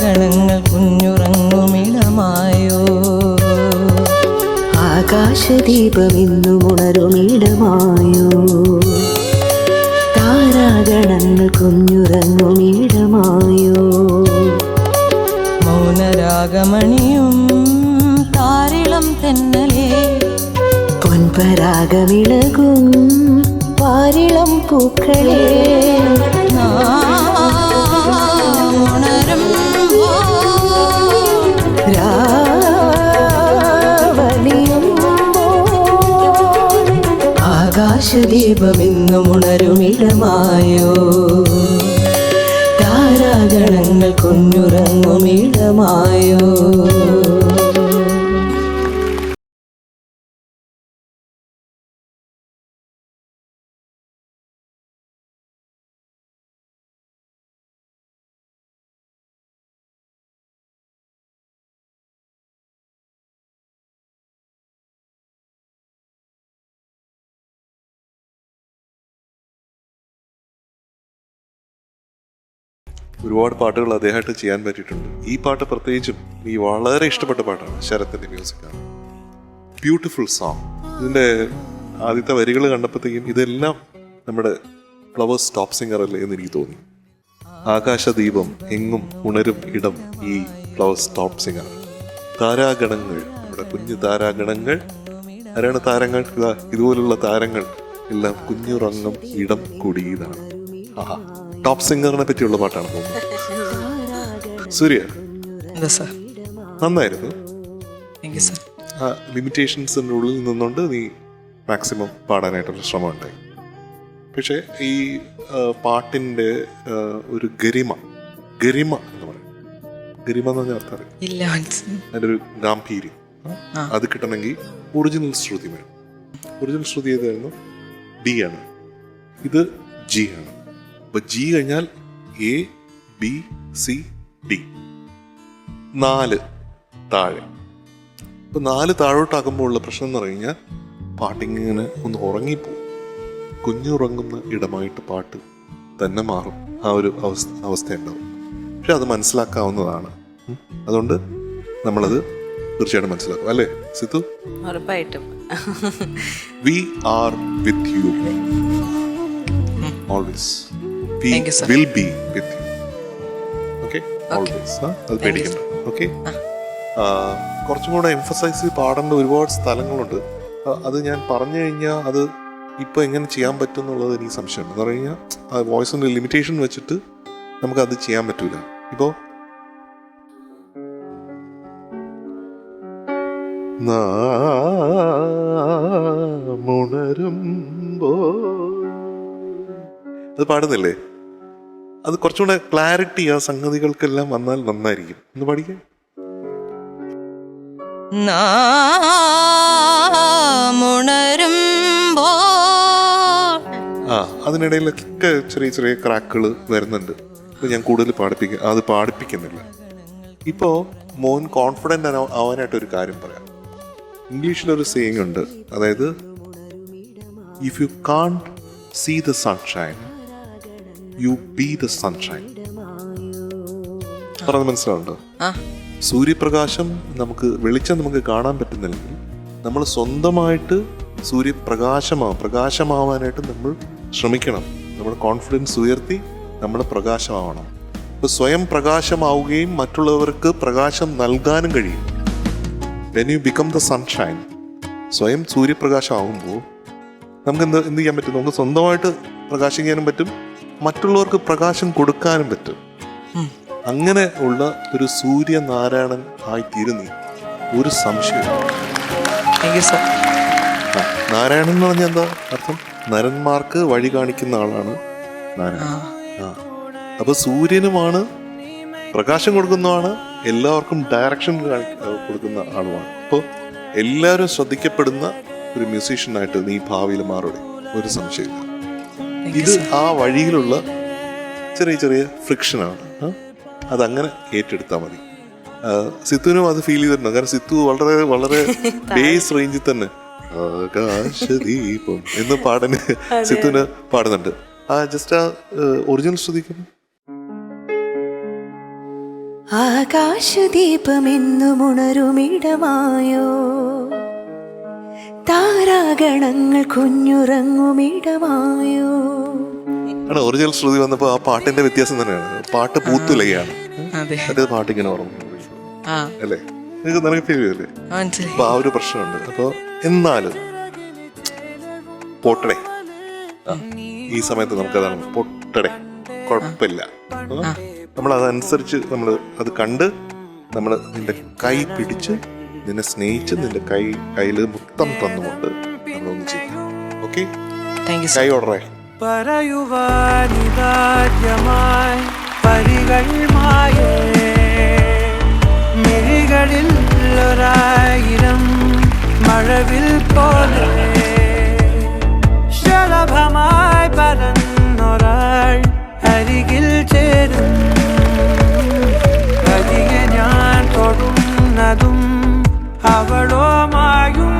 താരാഗണങ്ങൾ കുഞ്ഞുറങ്ങുമിടമായോ ആകാശദീപമെന്നും ഉണരുമിടമായോ താരാഗണങ്ങൾ കുഞ്ഞുറങ്ങുമിടമായോ മൗനരാഗമണിയും താരിളം തെന്നലേ പൊൻപരാഗമിളകും പാരിളം പൂക്കളേ ആകാശദീപമെന്നും ഉണരുമിടമായോ താരാഗണങ്ങൾ കുഞ്ഞുറങ്ങുമിടമായോ. ഒരുപാട് പാട്ടുകൾ അദ്ദേഹമായിട്ട് ചെയ്യാൻ പറ്റിയിട്ടുണ്ട്. ഈ പാട്ട് പ്രത്യേകിച്ചും ഈ വളരെ ഇഷ്ടപ്പെട്ട പാട്ടാണ്. ശരത്തിൻ്റെ മ്യൂസിക്കാണ്. Beautiful song. ഇതിൻ്റെ ആദ്യത്തെ വരികൾ കണ്ടപ്പോഴത്തേക്കും ഇതെല്ലാം നമ്മുടെ ഫ്ലവേഴ്സ് ടോപ്പ് സിംഗർ അല്ലേ എന്ന് എനിക്ക് തോന്നി. ആകാശദീപം എങ്ങും ഉണരും ഇടം ഈ ഫ്ലവേഴ്സ് ടോപ്പ് സിംഗർ. താരാഗണങ്ങൾ, നമ്മുടെ കുഞ്ഞു താരാഗണങ്ങൾ. ആരാണ് താരങ്ങൾ? ഇതുപോലുള്ള താരങ്ങൾ എല്ലാം കുഞ്ഞുറങ്ങും ഇടം കൂടിയതാണ്. ആഹാ, ടോപ്പ് സിംഗറിനെ പറ്റിയുള്ള പാട്ടാണ് തോന്നുന്നത്. സൂര്യ നന്നായിരുന്നു. ആ ലിമിറ്റേഷൻസിൻ്റെ ഉള്ളിൽ നിന്നുകൊണ്ട് നീ മാക്സിമം പാടാനായിട്ടുള്ള ശ്രമം ഉണ്ടായി. പക്ഷേ ഈ പാട്ടിൻ്റെ ഒരു ഗരിമ എന്ന് പറയും. ഗരിമ എന്ന് പറഞ്ഞാൽ അർത്ഥം അതിൻ്റെ ഒരു ഗാംഭീര്യം അത് കിട്ടണമെങ്കിൽ ഒറിജിനൽ ശ്രുതി വേണം. ഒറിജിനൽ ശ്രുതി ഏതായിരുന്നു? ഡി ആണ്. ഇത് ജി ആണ്. അപ്പൊ ജി കഴിഞ്ഞാൽ എ ബി സി ഡി, 4 താഴെ. ഇപ്പൊ 4 താഴോട്ടാക്കുമ്പോൾ ഉള്ള പ്രശ്നം എന്ന് പറഞ്ഞു കഴിഞ്ഞാൽ പാട്ടിങ്ങനെ ഒന്ന് ഉറങ്ങിപ്പോവും. കുഞ്ഞുറങ്ങുന്ന ഇടമായിട്ട് പാട്ട് തന്നെ മാറും. ആ ഒരു അവസ്ഥ ഉണ്ടാവും. പക്ഷെ അത് മനസ്സിലാക്കാവുന്നതാണ്. അതുകൊണ്ട് നമ്മളത് തീർച്ചയായിട്ടും മനസ്സിലാക്കും. അല്ലേ സിത്തു? ഉറപ്പായിട്ടും. We are with you always. We will be with you. Okay? Always. അത് പേടിക്കണ്ട. ഓക്കെ? കുറച്ചും കൂടെ എംഫസൈസ് പാടേണ്ട ഒരുപാട് സ്ഥലങ്ങളുണ്ട്. അത് ഞാൻ പറഞ്ഞു കഴിഞ്ഞാൽ അത് ഇപ്പോൾ എങ്ങനെ ചെയ്യാൻ പറ്റും എന്നുള്ളത് എനിക്ക് സംശയമുണ്ട്. എന്ന് പറഞ്ഞു കഴിഞ്ഞാൽ ആ വോയിസിൻ്റെ ലിമിറ്റേഷൻ വെച്ചിട്ട് നമുക്കത് ചെയ്യാൻ പറ്റൂല. ഇപ്പോൾ അത് പാടുന്നില്ലേ? അത് കുറച്ചുകൂടെ ക്ലാരിറ്റി ആ സംഗതികൾക്കെല്ലാം വന്നാൽ നന്നായിരിക്കും. ഒന്ന് പാടിക്കേ. അതിനിടയിലൊക്കെ ചെറിയ ചെറിയ ക്രാക്കുകൾ വരുന്നുണ്ട്. ഇപ്പൊ ഞാൻ കൂടുതൽ പാടിപ്പിക്കുന്നില്ല. ഇപ്പോൾ മോൻ കോൺഫിഡൻ്റ് ആവാനായിട്ടൊരു കാര്യം പറയാം. ഇംഗ്ലീഷിലൊരു സേയിങ് ഉണ്ട്. അതായത് if you can't see the sunshine you be the sunshine. പറഞ്ഞത് മനസ്സിലാവുണ്ടോ? സൂര്യപ്രകാശം വെളിച്ചം നമുക്ക് കാണാൻ പറ്റുന്നില്ലെങ്കിൽ നമ്മൾ സ്വന്തമായിട്ട് പ്രകാശമാവാനായിട്ട് നമ്മൾ ശ്രമിക്കണം. നമ്മുടെ കോൺഫിഡൻസ് ഉയർത്തി നമ്മൾ പ്രകാശമാവണം. അപ്പോൾ സ്വയം പ്രകാശമാവുകയും മറ്റുള്ളവർക്ക് പ്രകാശം നൽകാനും കഴിയും. When you become the sunshine, സ്വയം സൂര്യപ്രകാശമാവുമ്പോൾ നമുക്ക് എന്ത് ചെയ്യാൻ പറ്റും? നമുക്ക് സ്വന്തമായിട്ട് പ്രകാശിക്കാനും പറ്റും, മറ്റുള്ളവർക്ക് പ്രകാശം കൊടുക്കാനും പറ്റും. അങ്ങനെ ഉള്ള ഒരു സൂര്യനാരായണൻ ആയിത്തീരുന്ന ഒരു സംശയം. നാരായണൻ എന്ന് പറഞ്ഞാൽ എന്താ അർത്ഥം? നരന്മാർക്ക് വഴി കാണിക്കുന്ന ആളാണ് നാരായണൻ. അപ്പൊ സൂര്യനുമാണ്, പ്രകാശം കൊടുക്കുന്നതാണ്, എല്ലാവർക്കും ഡയറക്ഷൻ കൊടുക്കുന്ന ആളുമാണ്. അപ്പോൾ എല്ലാവരും ശ്രദ്ധിക്കപ്പെടുന്ന ഒരു മ്യൂസീഷ്യനായിട്ട് നീ ഭാവിയിൽ മാറുടെ, ഒരു സംശയമില്ല. ഇത് ആ വഴിയിലുള്ള ചെറിയ ചെറിയ ഫ്രിക്ഷനാണ്. അതങ്ങനെ ഏറ്റെടുത്താൽ മതി. സിത്തുവിനും അത് ഫീൽ ചെയ്തിട്ടുണ്ട്. കാരണം സിത്തു വളരെ വളരെ ബേസ് റേഞ്ചിൽ തന്നെ ആകാശദീപം എന്ന് സിത്തുവിന് പാടുന്നുണ്ട്. ജസ്റ്റ് ആ ഒറിജിനൽ ശ്രദ്ധിക്കുന്നു. ആകാശദീപമെന്നും ഉണരുമിടമായോ താരാഗണങ്ങൾ കുഞ്ഞുറങ്ങുമിടമായോ. ആണ് ഒറിജിനൽ ശ്രുതി വന്നപ്പോൾ ആ പാട്ടിന്റെ വ്യത്യാസം തന്നെയാണ്. പാട്ട് പൂത്തുലയാണ്, മറ്റേ പാട്ടിങ്ങനെ ഓർമ്മ അല്ലേ? നിനക്ക് ഫീൽ ചെയ്യല്ലേ? അപ്പൊ ആ ഒരു പ്രശ്നമുണ്ട്. അപ്പൊ എന്നാലും പൊട്ടടേ, ഈ സമയത്ത് നമുക്കതാണ് പൊട്ടടേ, കുഴപ്പമില്ല. നമ്മൾ അതനുസരിച്ച് നമ്മൾ അത് കണ്ട് നമ്മൾ നിന്റെ കൈ പിടിച്ച് നിന്നെ സ്നേഹിച്ച് നിന്റെ കയ്യിൽ മുത്തം തന്നുകൊണ്ട് നമ്മളൊന്ന് ചെയ്യും. ഓക്കെ, കൈ ഓടറേ. പറയുവാനിതാദ്യമായി പരികൾ മായേ മിഴികളിൽ ഒരായിരം മഴവിൽ പോലെ ശലഭമായി പരന്നൊരാൾ അരികിൽ ചേരും. പതിയെ ഞാൻ തൊടുന്നതും അവളോമായും.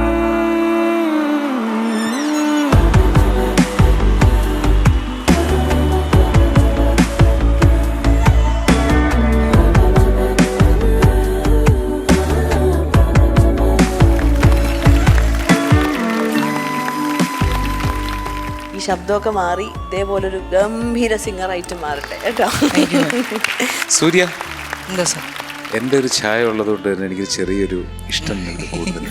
ഈ ശബ്ദമൊക്കെ മാറി ഇതേപോലൊരു ഗംഭീര സിംഗറായിട്ട് മാറട്ടെ കേട്ടോ. സൂര്യ, എന്താ സാർ? എൻ്റെ ഒരു ഛായ ഉള്ളതുകൊണ്ട് തന്നെ എനിക്ക് ചെറിയൊരു ഇഷ്ടം കൂടുതൽ.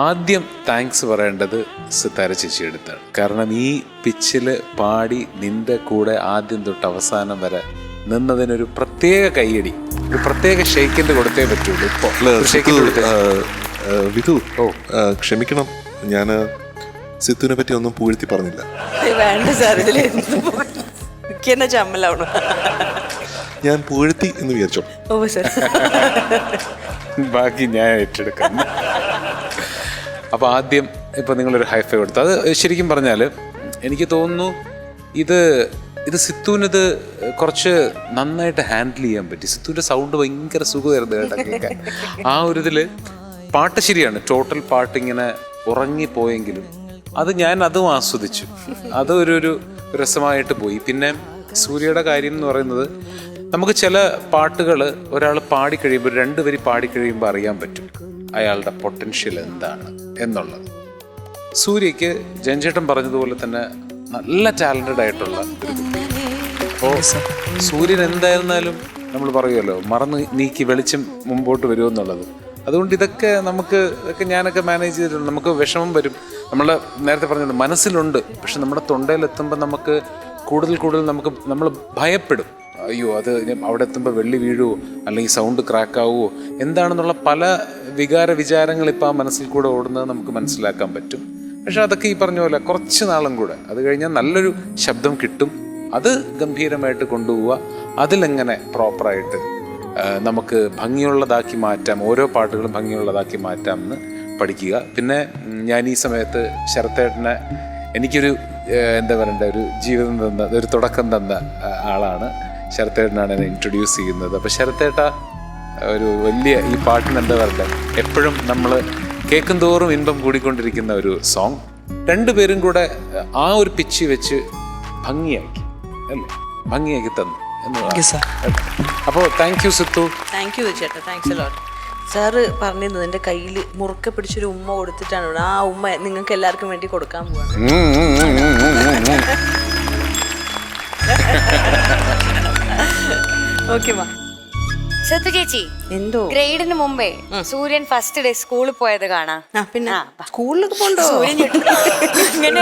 ആദ്യം താങ്ക്സ് പറയേണ്ടത് സിത്താര ചേച്ചി എടുത്താണ്. കാരണം ഈ പിച്ചിൽ പാടി നിന്റെ കൂടെ ആദ്യം തൊട്ട് അവസാനം വരെ നിന്നതിനൊരു പ്രത്യേക കയ്യടി, ഒരു പ്രത്യേക ഷെയ്ക്കിൻ്റെ കൊടുത്തേ പറ്റുള്ളൂ. ഇപ്പോൾ വിധു, ക്ഷമിക്കണം, ഞാൻ സിത്തുവിനെ പറ്റി ഒന്നും പൂഴ്ത്തി പറഞ്ഞില്ല. വേണ്ട സാർ, ഇതിലെന്നെ ചമ്മലാവണോ? ഞാൻ പൂഴ്ത്തി എന്ന് വിചാരിച്ചോ? ഓ സാർ, ബാക്കി ഞാൻ ഏറ്റെടുക്കാം. അപ്പോൾ ആദ്യം ഇപ്പം നിങ്ങളൊരു ഹൈഫൈ കൊടുത്തു. അത് ശരിക്കും പറഞ്ഞാൽ എനിക്ക് തോന്നുന്നു ഇത് സിത്തുവിനിത് കുറച്ച് നന്നായിട്ട് ഹാൻഡിൽ ചെയ്യാൻ പറ്റി. സിത്തുവിൻ്റെ സൗണ്ട് ഭയങ്കര സുഖമായിരുന്നു കേൾക്കാൻ. ആ ഒരു ഇതിൽ പാട്ട് ശരിയാണ്, ടോട്ടൽ പാട്ടിങ്ങനെ ഉറങ്ങിപ്പോയെങ്കിലും അതും ആസ്വദിച്ചു. അത് ഒരു രസമായിട്ട് പോയി. പിന്നെ സൂര്യയുടെ കാര്യം എന്ന് പറയുന്നത്, നമുക്ക് ചില പാട്ടുകൾ ഒരാൾ പാടിക്കഴിയുമ്പോൾ, രണ്ടുപേരും പാടിക്കഴിയുമ്പോൾ അറിയാൻ പറ്റും അയാളുടെ പൊട്ടൻഷ്യൽ എന്താണ് എന്നുള്ളത്. സൂര്യക്ക് ജൻചേട്ടൻ പറഞ്ഞതുപോലെ തന്നെ നല്ല ടാലൻറ്റഡ് ആയിട്ടുള്ള ഒരു കുട്ടി. അപ്പോൾ സൂര്യൻ എന്തായിരുന്നാലും നമ്മൾ പറയുമല്ലോ, മറന്ന് നീക്കി വെളിച്ചം മുമ്പോട്ട് വരുമെന്നുള്ളത്. അതുകൊണ്ട് ഇതൊക്കെ ഞാനൊക്കെ മാനേജ് ചെയ്തിട്ടുണ്ട്. നമുക്ക് വിഷമം വരും, നമ്മൾ നേരത്തെ പറഞ്ഞത് മനസ്സിലുണ്ട്, പക്ഷെ നമ്മുടെ തൊണ്ടയിലെത്തുമ്പോൾ നമുക്ക് കൂടുതൽ നമ്മൾ ഭയപ്പെടും. അയ്യോ, അത് അവിടെ എത്തുമ്പോൾ വെള്ളി വീഴുമോ, അല്ലെങ്കിൽ സൗണ്ട് ക്രാക്കാവുമോ, എന്താണെന്നുള്ള പല വിചാരങ്ങൾ ഇപ്പോൾ ആ മനസ്സിൽ കൂടെ ഓടുന്നത് നമുക്ക് മനസ്സിലാക്കാൻ പറ്റും. പക്ഷെ അതൊക്കെ ഈ പറഞ്ഞ പോലെ കുറച്ച് നാളും കൂടെ, അത് കഴിഞ്ഞാൽ നല്ലൊരു ശബ്ദം കിട്ടും. അത് ഗംഭീരമായിട്ട് കൊണ്ടുപോവുക, അതിലെങ്ങനെ പ്രോപ്പറായിട്ട് നമുക്ക് ഭംഗിയുള്ളതാക്കി മാറ്റാം, ഓരോ പാട്ടുകളും ഭംഗിയുള്ളതാക്കി മാറ്റാം എന്ന് പഠിക്കുക. പിന്നെ ഞാൻ ഈ സമയത്ത് ശരത്തേട്ടനെ എനിക്കൊരു എന്താ പറയണ്ട, ഒരു ജീവിതം തന്ന, ഒരു തുടക്കം തന്ന ആളാണ് ശരത്തേട്ടനാണ് എന്നെ ഇൻട്രൊഡ്യൂസ് ചെയ്യുന്നത്. അപ്പോൾ ശരത്തേട്ട ഒരു വലിയ ഈ പാട്ടിന് എന്താ പറയണ്ട, എപ്പോഴും നമ്മൾ കേൾക്കും തോറും ഇൻപം കൂടിക്കൊണ്ടിരിക്കുന്ന ഒരു സോങ്. രണ്ടുപേരും കൂടെ ആ ഒരു പിച്ച് വെച്ച് ഭംഗിയാക്കി തന്നു എന്ന്. അപ്പോൾ താങ്ക് യു സിത്തു. താങ്ക് യു ചേട്ടാ, താങ്ക്സ് എ ലോട്ട്. സാറ് പറഞ്ഞിരുന്നത് എൻ്റെ കയ്യിൽ മുറുക്കെ പിടിച്ചൊരു ഉമ്മ കൊടുത്തിട്ടാണ്. ആ ഉമ്മ നിങ്ങൾക്ക് എല്ലാവർക്കും വേണ്ടി കൊടുക്കാൻ പോവാണ്. ഓക്കെ മാ. സത്തു ചേച്ചി, എന്തോ ഗ്രേഡിന് മുമ്പേ സൂര്യൻ ഫസ്റ്റ് ഡേ സ്കൂളിൽ പോയത് കാണാം. പിന്നെ സ്കൂളിലൊക്കെ പോണ്ടോ? ഇങ്ങനെ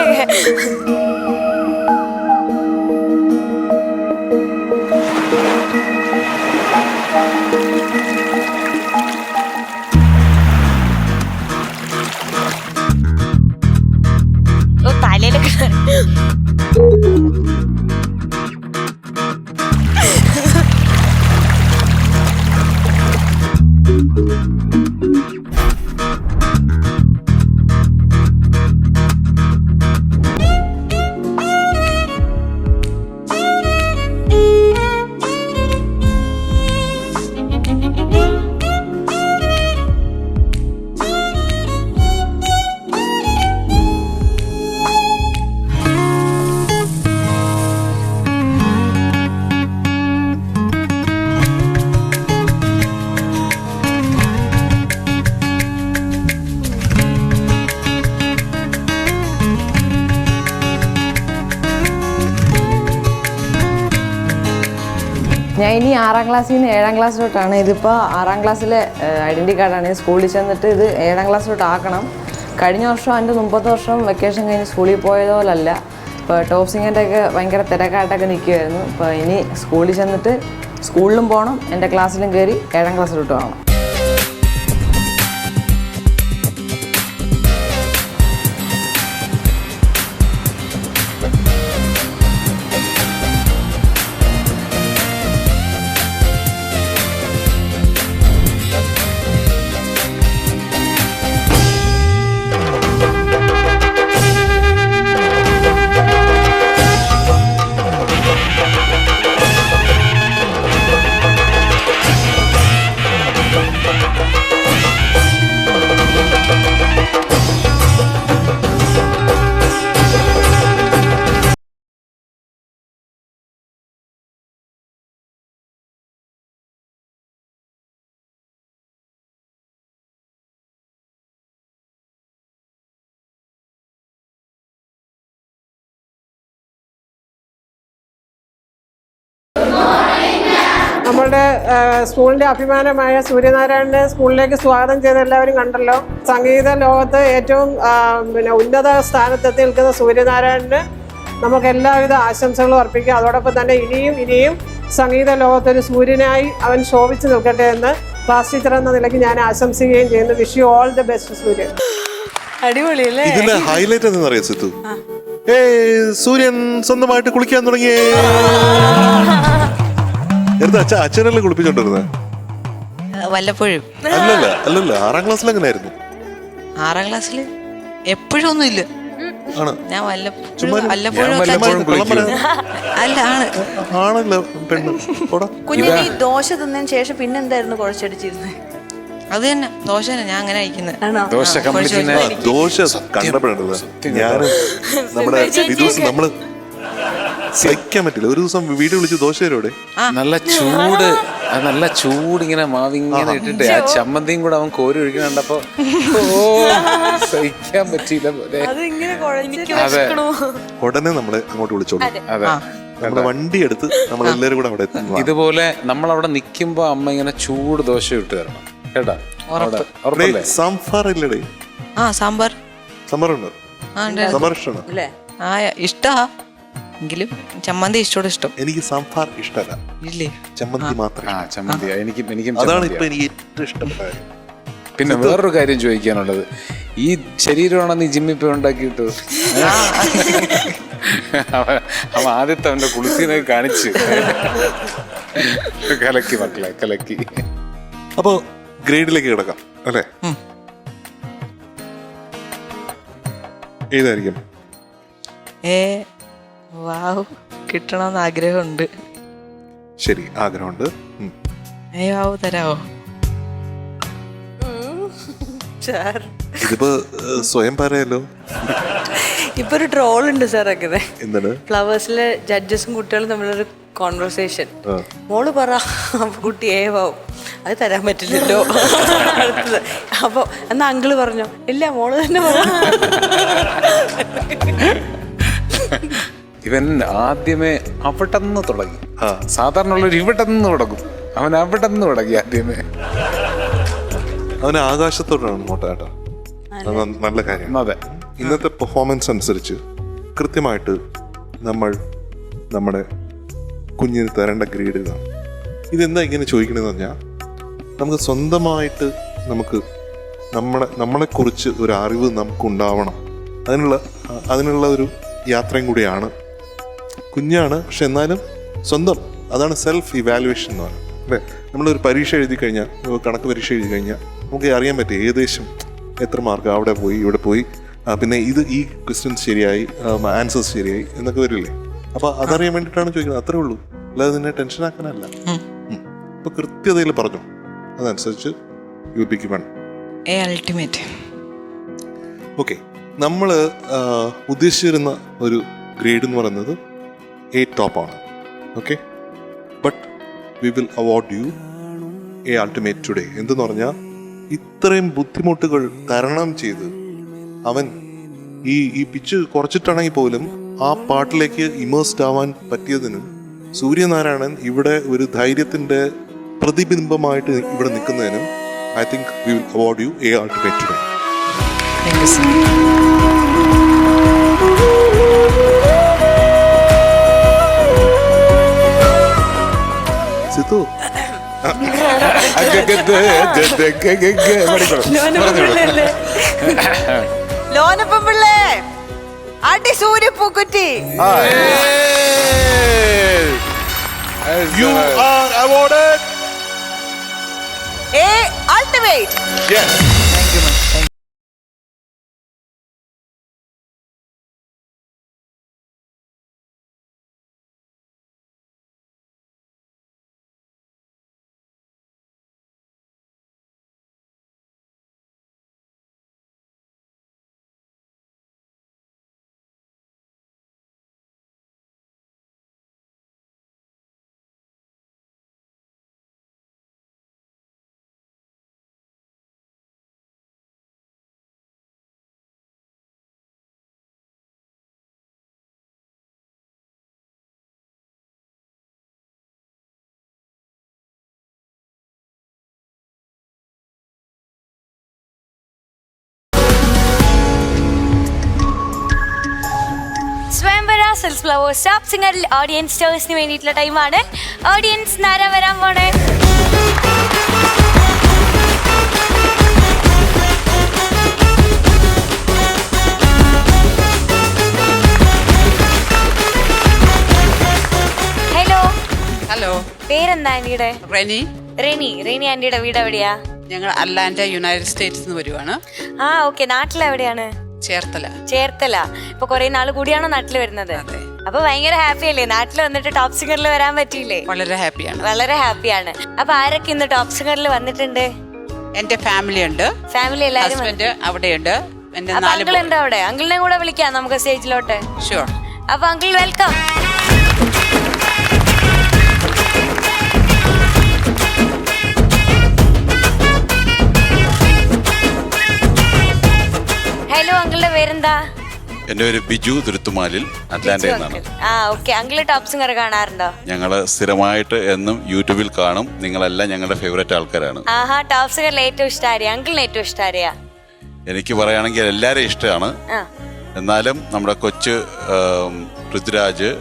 തലയിലൊക്കെ ഞാൻ ഇനി 6ാം ക്ലാസ്സിൽ നിന്ന് 7ാം ക്ലാസ്സിലോട്ടാണ്. ഇതിപ്പോൾ 6ാം ക്ലാസ്സിലെ ഐഡൻറ്റി കാർഡാണ്. സ്കൂളിൽ ചെന്നിട്ട് ഇത് 7ാം ക്ലാസ്സിലോട്ട് ആക്കണം. കഴിഞ്ഞ വർഷം അതിൻ്റെ മുമ്പത്തെ വർഷം വെക്കേഷൻ കഴിഞ്ഞ് സ്കൂളിൽ പോയതുപോലല്ല. ഇപ്പോൾ ടോപ്പ് സിംഗറിൻ്റെ ഒക്കെ ഭയങ്കര തിരക്കായിട്ടൊക്കെ നിൽക്കുമായിരുന്നു. ഇപ്പോൾ ഇനി സ്കൂളിൽ ചെന്നിട്ട് സ്കൂളിലും പോകണം, എൻ്റെ ക്ലാസ്സിലും കയറി 7ാം ക്ലാസ്സിലോട്ട് പോകണം. നമ്മളുടെ സ്കൂളിൻ്റെ അഭിമാനമായ സൂര്യനാരായണനെ സ്കൂളിലേക്ക് സ്വാഗതം ചെയ്ത് എല്ലാവരും കണ്ടല്ലോ. സംഗീത ലോകത്ത് ഏറ്റവും ഉന്നത സ്ഥാനത്തെത്തി നിൽക്കുന്ന സൂര്യനാരായണന് നമുക്ക് എല്ലാവിധ ആശംസകളും അർപ്പിക്കാം. അതോടൊപ്പം തന്നെ ഇനിയും സംഗീത ലോകത്തൊരു സൂര്യനായി അവൻ ശോഭിച്ച് നിൽക്കട്ടെ എന്ന് ക്ലാസ് ടീച്ചർ എന്ന നിലയ്ക്ക് ഞാൻ ആശംസിക്കുകയും ചെയ്യുന്നു. Wish you all the best സൂര്യൻ. അടിപൊളിയല്ലേ? ഇതിലെ ഹൈലൈറ്റ് എന്ന് പറയാം സിത്തു, സൂര്യൻ സ്വന്തമായിട്ട് കുളിക്കാൻ തുടങ്ങിയേ. അച്ഛനല്ലേ കുളിപ്പിച്ചോണ്ടിരുന്നത്? വല്ലപ്പോഴും. അല്ലല്ല 6ാം ക്ലാസ്സിൽ എങ്ങനെയായിരുന്നു? 6ാം ക്ലാസ്സിൽ എപ്പോഴും ഒന്നുമില്ല. ഞാൻ കുഞ്ഞു ഈ ദോശ തിന്നതിന് ശേഷം പിന്നെ എന്തായിരുന്നു കുഴച്ചടിച്ചിരുന്നത്? അത് തന്നെ ദോശ തന്നെ ഞാൻ അങ്ങനെ അയക്കുന്നത്. ദോശ കണ്ടപ്പോഴാണ് ഞാൻ നമ്മള് സഹിക്കാൻ പറ്റില്ല. ഒരു ദിവസം വീഡിയോ വിളിച്ച് ദോശ തരോടെ, നല്ല ചൂട് ഇങ്ങനെ മാവിങ്ങനെ ഇട്ടിട്ട് ആ ചമ്മന്തിയും കൂടെ അവൻ കോരി ഒഴിക്കണ കണ്ടപ്പോ സഹിക്കാൻ പറ്റിയില്ല. ഉടനെ നമ്മളെ അങ്ങോട്ട് വിളിച്ചോളൂ. നമ്മുടെ വണ്ടി എടുത്ത് നമ്മളെല്ലാരും കൂടെ അവിടെ എത്തും. ഇതുപോലെ നമ്മൾ അവിടെ നിൽക്കുമ്പോ അമ്മ ഇങ്ങനെ ചൂട് ദോശ ഇട്ട് തരണം കേട്ടാ. സാമ്പാർ ഇല്ലടേ? സാമ്പാർ ഉണ്ട്. സാമ്പാർ ഇഷ്ടമാണ്. ഇഷ്ടാ എങ്കിലും ചമ്മന്തി ഇഷ്ടം. എനിക്ക് സാമ്പാർ ഇഷ്ടമല്ല, ഇല്ലേ? ചമ്മന്തി മാത്രം. ചമ്മന്തി എനിക്കും അതാണ് ഇപ്പൊ എനിക്ക് ഏറ്റവും ഇഷ്ടപ്പെട്ട. പിന്നെ വേറൊരു കാര്യം ചോദിക്കാനുള്ളത്, ഈ ശരീരമാണോ നീ ജിമ്മിൽ പോയി ഉണ്ടാക്കിയിട്ട്? അവൻ ആദ്യത്തെ അവന്റെ കുളിസിനെ കാണിച്ച് കലക്കി മക്കളെ കലക്കി. അപ്പൊ ഗ്രേഡിലേക്ക് കിടക്കാം അല്ലേ? ഏതായിരിക്കും? വാവ്, കിട്ടണമെന്ന് ആഗ്രഹമുണ്ട്. ശരി, ആഗ്രഹമുണ്ട്. തരാവോ? ഇതിപ്പോ സ്വയം പറയാലോ. ഇപ്പൊ ഒരു ട്രോൾ ഉണ്ട് സാർ അങ്ങനെ. എന്താണ്? ഫ്ലവേഴ്സിലെ ജഡ്ജസും കുട്ടികളും തമ്മിലൊരു കോൺവെർസേഷൻ. മോള് പറ കുട്ടി ഏവാവും, അത് തരാൻ പറ്റില്ലല്ലോ. അടുത്തത് അപ്പൊ എന്നാ അങ്കിള് പറഞ്ഞോ, ഇല്ല മോള് തന്നെ പറ. ഇവൻ ആദ്യമേ അവിടെ നിന്ന് തുടങ്ങി. സാധാരണ ഉള്ളൊരു ഇവിടെ നിന്ന് തുടങ്ങും, അവൻ അവിടെ നിന്ന് തുടങ്ങി ആദ്യമേ. അവന് ആകാശത്തോടാണ് നോട്ടാട്ടോ. നല്ല കാര്യം. അതെ, ഇന്നത്തെ പെർഫോമൻസ് അനുസരിച്ച് കൃത്യമായിട്ട് നമ്മൾ നമ്മുടെ കുഞ്ഞിന് തരേണ്ട ഗ്രേഡ് ഇതാണ്. ഇതെന്താ ഇങ്ങനെ ചോദിക്കണമെന്ന് പറഞ്ഞാൽ, നമുക്ക് സ്വന്തമായിട്ട് നമ്മളെക്കുറിച്ച് ഒരു അറിവ് നമുക്കുണ്ടാവണം. അതിനുള്ള ഒരു യാത്രയും കൂടിയാണ്. കുഞ്ഞാണ്, പക്ഷെ എന്നാലും സ്വന്തം, അതാണ് സെൽഫ് ഇവാലുവേഷൻ എന്ന് പറയുന്നത് അല്ലേ? നമ്മളൊരു പരീക്ഷ എഴുതി കഴിഞ്ഞാൽ, കണക്ക് പരീക്ഷ എഴുതി കഴിഞ്ഞാൽ നമുക്ക് അറിയാൻ പറ്റും ഏകദേശം എത്ര മാർക്ക് അവിടെ പോയി ഇവിടെ പോയി, പിന്നെ ഈ ക്വസ്റ്റ്യൻസ് ശരിയായി, ആൻസേഴ്സ് ശരിയായി എന്നൊക്കെ വരില്ലേ? അപ്പോൾ അതറിയാൻ വേണ്ടിയിട്ടാണ് ചോദിക്കുന്നത്, അത്രേ ഉള്ളൂ. അല്ലാതെ നിന്നെ ടെൻഷൻ ആക്കാനല്ല. അപ്പോൾ കൃത്യതയിൽ പറഞ്ഞു, അതനുസരിച്ച് യു പിക്ക് വേണം. ഓക്കെ, നമ്മൾ ഉദ്ദേശിച്ചിരുന്ന ഒരു ഗ്രേഡ് എന്ന് പറയുന്നത് A top ആണ്. Okay, but we will award you A ultimate today. എന്തെന്ന് പറഞ്ഞാൽ, ഇത്രയും ബുദ്ധിമുട്ടുകൾ തരണം ചെയ്ത് അവൻ ഈ പിച്ച് കുറച്ചിട്ടാണെങ്കിൽ പോലും ആ പാട്ടിലേക്ക് ഇമേഴ്സ്ഡ് ആവാൻ പറ്റിയതിനും സൂര്യനാരായണൻ ഇവിടെ ഒരു ധൈര്യത്തിന്റെ പ്രതിബിംബമായിട്ട് ഇവിടെ നിൽക്കുന്നതിനും I think we will award you a ultimate today. Sithu ലോനപ്പം പിള്ളേ അടി സൂര്യപ്പൂക്കുറ്റി. You are awarded A ultimate. yes. Swayamvara Silks Flowers Top സിംഗറിൽ ഓഡിയൻസ് ചോയ്സിന് വേണ്ടിയിട്ടുള്ള ടൈമാണ്. ഓഡിയൻസ് നാരാ വരാൻ പോണേ? ഹലോ. ഹലോ, പേരെന്താ ആന്റിയുടെ? റെനി. റെനി ആന്റിയുടെ വീട് എവിടെയാ? ഞങ്ങൾ അറ്റ്ലാന്റ യുണൈറ്റഡ് സ്റ്റേറ്റ്സ് നിന്ന് വരുവാണ്. ആ ഓക്കെ. നാട്ടിലെവിടെയാണ്? ചേർത്തല. ഇപ്പൊ കൊറേ നാള് കൂടിയാണോ നാട്ടിൽ വരുന്നത്? അപ്പൊ ഭയങ്കര ഹാപ്പി അല്ലേ നാട്ടിൽ വന്നിട്ട് ടോപ്പ് സിംഗറിൽ വരാൻ പറ്റിയില്ലേ? വളരെ ഹാപ്പിയാണ്. വളരെ ഹാപ്പിയാണ്. അപ്പൊ ആരൊക്കെ ഇന്ന് ടോപ്പ് സിംഗറിൽ വന്നിട്ടുണ്ട്? എന്റെ ഫാമിലി ഉണ്ട്. ഫാമിലി എല്ലാരും അവിടെയുണ്ട്. അങ്കിൾ ഉണ്ട് അവിടെ. അങ്കിളിനെ കൂടെ വിളിക്കാം നമുക്ക് സ്റ്റേജിലോട്ട്. ഷുവർ. അപ്പൊ അങ്കിൾ വെൽക്കം. ഹലോ, അങ്കിളുടെ പേരെന്താ? എന്റെ പേര് ബിജു തുരുത്തുമാലിൽ, അറ്റ്ലാന്റയിൽ നിന്നാണ്. ആ ഓക്കെ. അങ്കിള് ടോപ്പ് സിംഗർ കാണാറുണ്ടോ? ഞങ്ങള് സ്ഥിരമായിട്ട് എന്നും യൂട്യൂബിൽ കാണും. നിങ്ങളെല്ലാം ഞങ്ങളുടെ ഫേവറേറ്റ് ആൾക്കാരാണ്. ആഹാ. ടോപ്പ് സിംഗറിൽ ഏറ്റവും ഇഷ്ടം ആരെയാ? അങ്കിളിന് ഏറ്റവും ഇഷ്ടം ആരെയാ? എനിക്ക് പറയുകയാണെങ്കിൽ എല്ലാവരെയും ഇഷ്ടമാണ്. എന്നാലും നമ്മുടെ കൊച്ചു പൃഥ്വിരാജ്,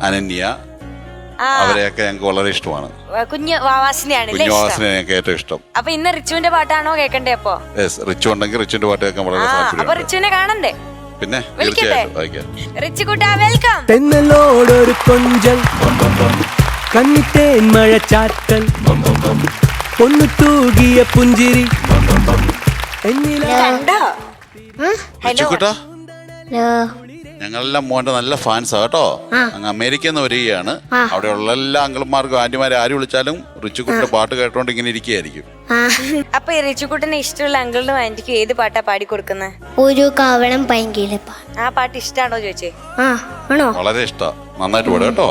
അനന്യ, അവരെയൊക്കെ ഞങ്ങൾക്ക് വളരെ ഇഷ്ടമാണ്. കുഞ്ഞു വാവാസിനെയാണ് ഞങ്ങൾക്ക് ഏറ്റവും ഇഷ്ടം. അപ്പൊ ഇന്ന് റിച്ചുവിന്റെ പാട്ടാണോ കേൾക്കണ്ടേ? അപ്പൊ റിച്ചു ഉണ്ടെങ്കിൽ റിച്ചുവിന്റെ പാട്ട് കേൾക്കാൻ വളരെ താല്പര്യം. അപ്പൊ റിച്ചുവിനെ കാണണ്ടേ? പിന്നെ തീർച്ചയായിട്ടും. റിച്ചുകുട്ടാ വെൽക്കം. തെന്നലോടൊരു കൊഞ്ചൽ, കന്നിത്തേൻ മഴച്ചാറ്റൽ, പൊന്നു തൂകിയ പുഞ്ചിരി. റിച്ചുകുട്ടാ, ഞങ്ങളെല്ലാം മോന്റെ നല്ല ഫാൻസാ കേട്ടോ. അങ്ങ് അമേരിക്കയിൽ നിന്ന് വരികയാണ്. അവിടെയുള്ള എല്ലാ അങ്കിൾമാർക്കും ആന്റിമാരെ ആര് വിളിച്ചാലും റിച്ചുകുട്ടിന്റെ പാട്ട് കേട്ടോണ്ട് ഇങ്ങനെ ഇരിക്കുകയായിരിക്കും. അപ്പൊ ഈ റിച്ചുകുട്ടിന് ഇഷ്ടമുള്ള അങ്കിളിനും ആന്റിക്കും ഏത് പാട്ടാ പാടി കൊടുക്കുന്നത്? ഒരു കാവണം പൈങ്കിളി. ആ പാട്ട് ഇഷ്ടാണോ ചോദിച്ചേ? വളരെ ഇഷ്ടാ. നന്നായിട്ട് പാടും കേട്ടോ.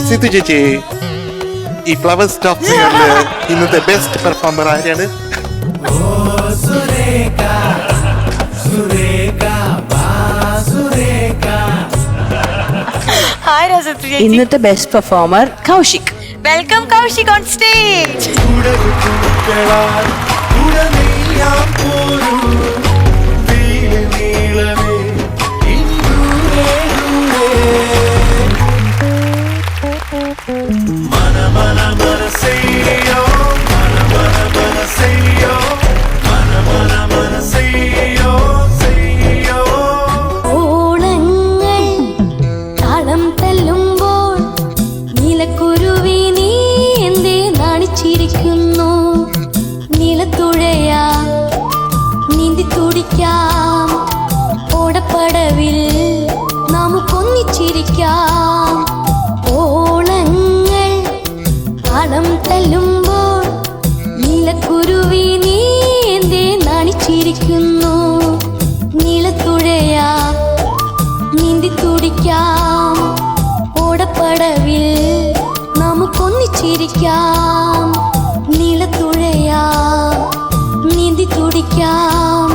സിത്തു ചേച്ചി, ഈ ഫ്ലവർ സ്റ്റോപ്പ് സിംഗറില് ഇന്നത്തെ ബെസ്റ്റ് പെർഫോമർ ആരാണ്? ഇന്നത്തെ best performer Kaushik. Welcome Kaushik on stage. ഓണങ്ങൾ താളം തല്ലുമ്പോൾ നീലക്കുരുവി നീ എന്തേ നാണിച്ചിരിക്കുന്നു? നീലത്തുഴയാ നീന്തി തുടിക്കാം, ഓടപ്പടവിൽ നമുക്കൊന്നിച്ചിരിക്കാം. ഓണങ്ങൾ താളം തല്ലുമ്പോൾ നീലക്കുരുവി നീ എന്തേ നാണിച്ചിരിക്കുന്നു? നീലത്തുഴയാ നീന്തി തുടിക്കാം, ഓടപ്പടവിൽ നമുക്കൊന്നിച്ചിരിക്കാം. നീലത്തുഴയാ നീന്തി തുടിക്കാം,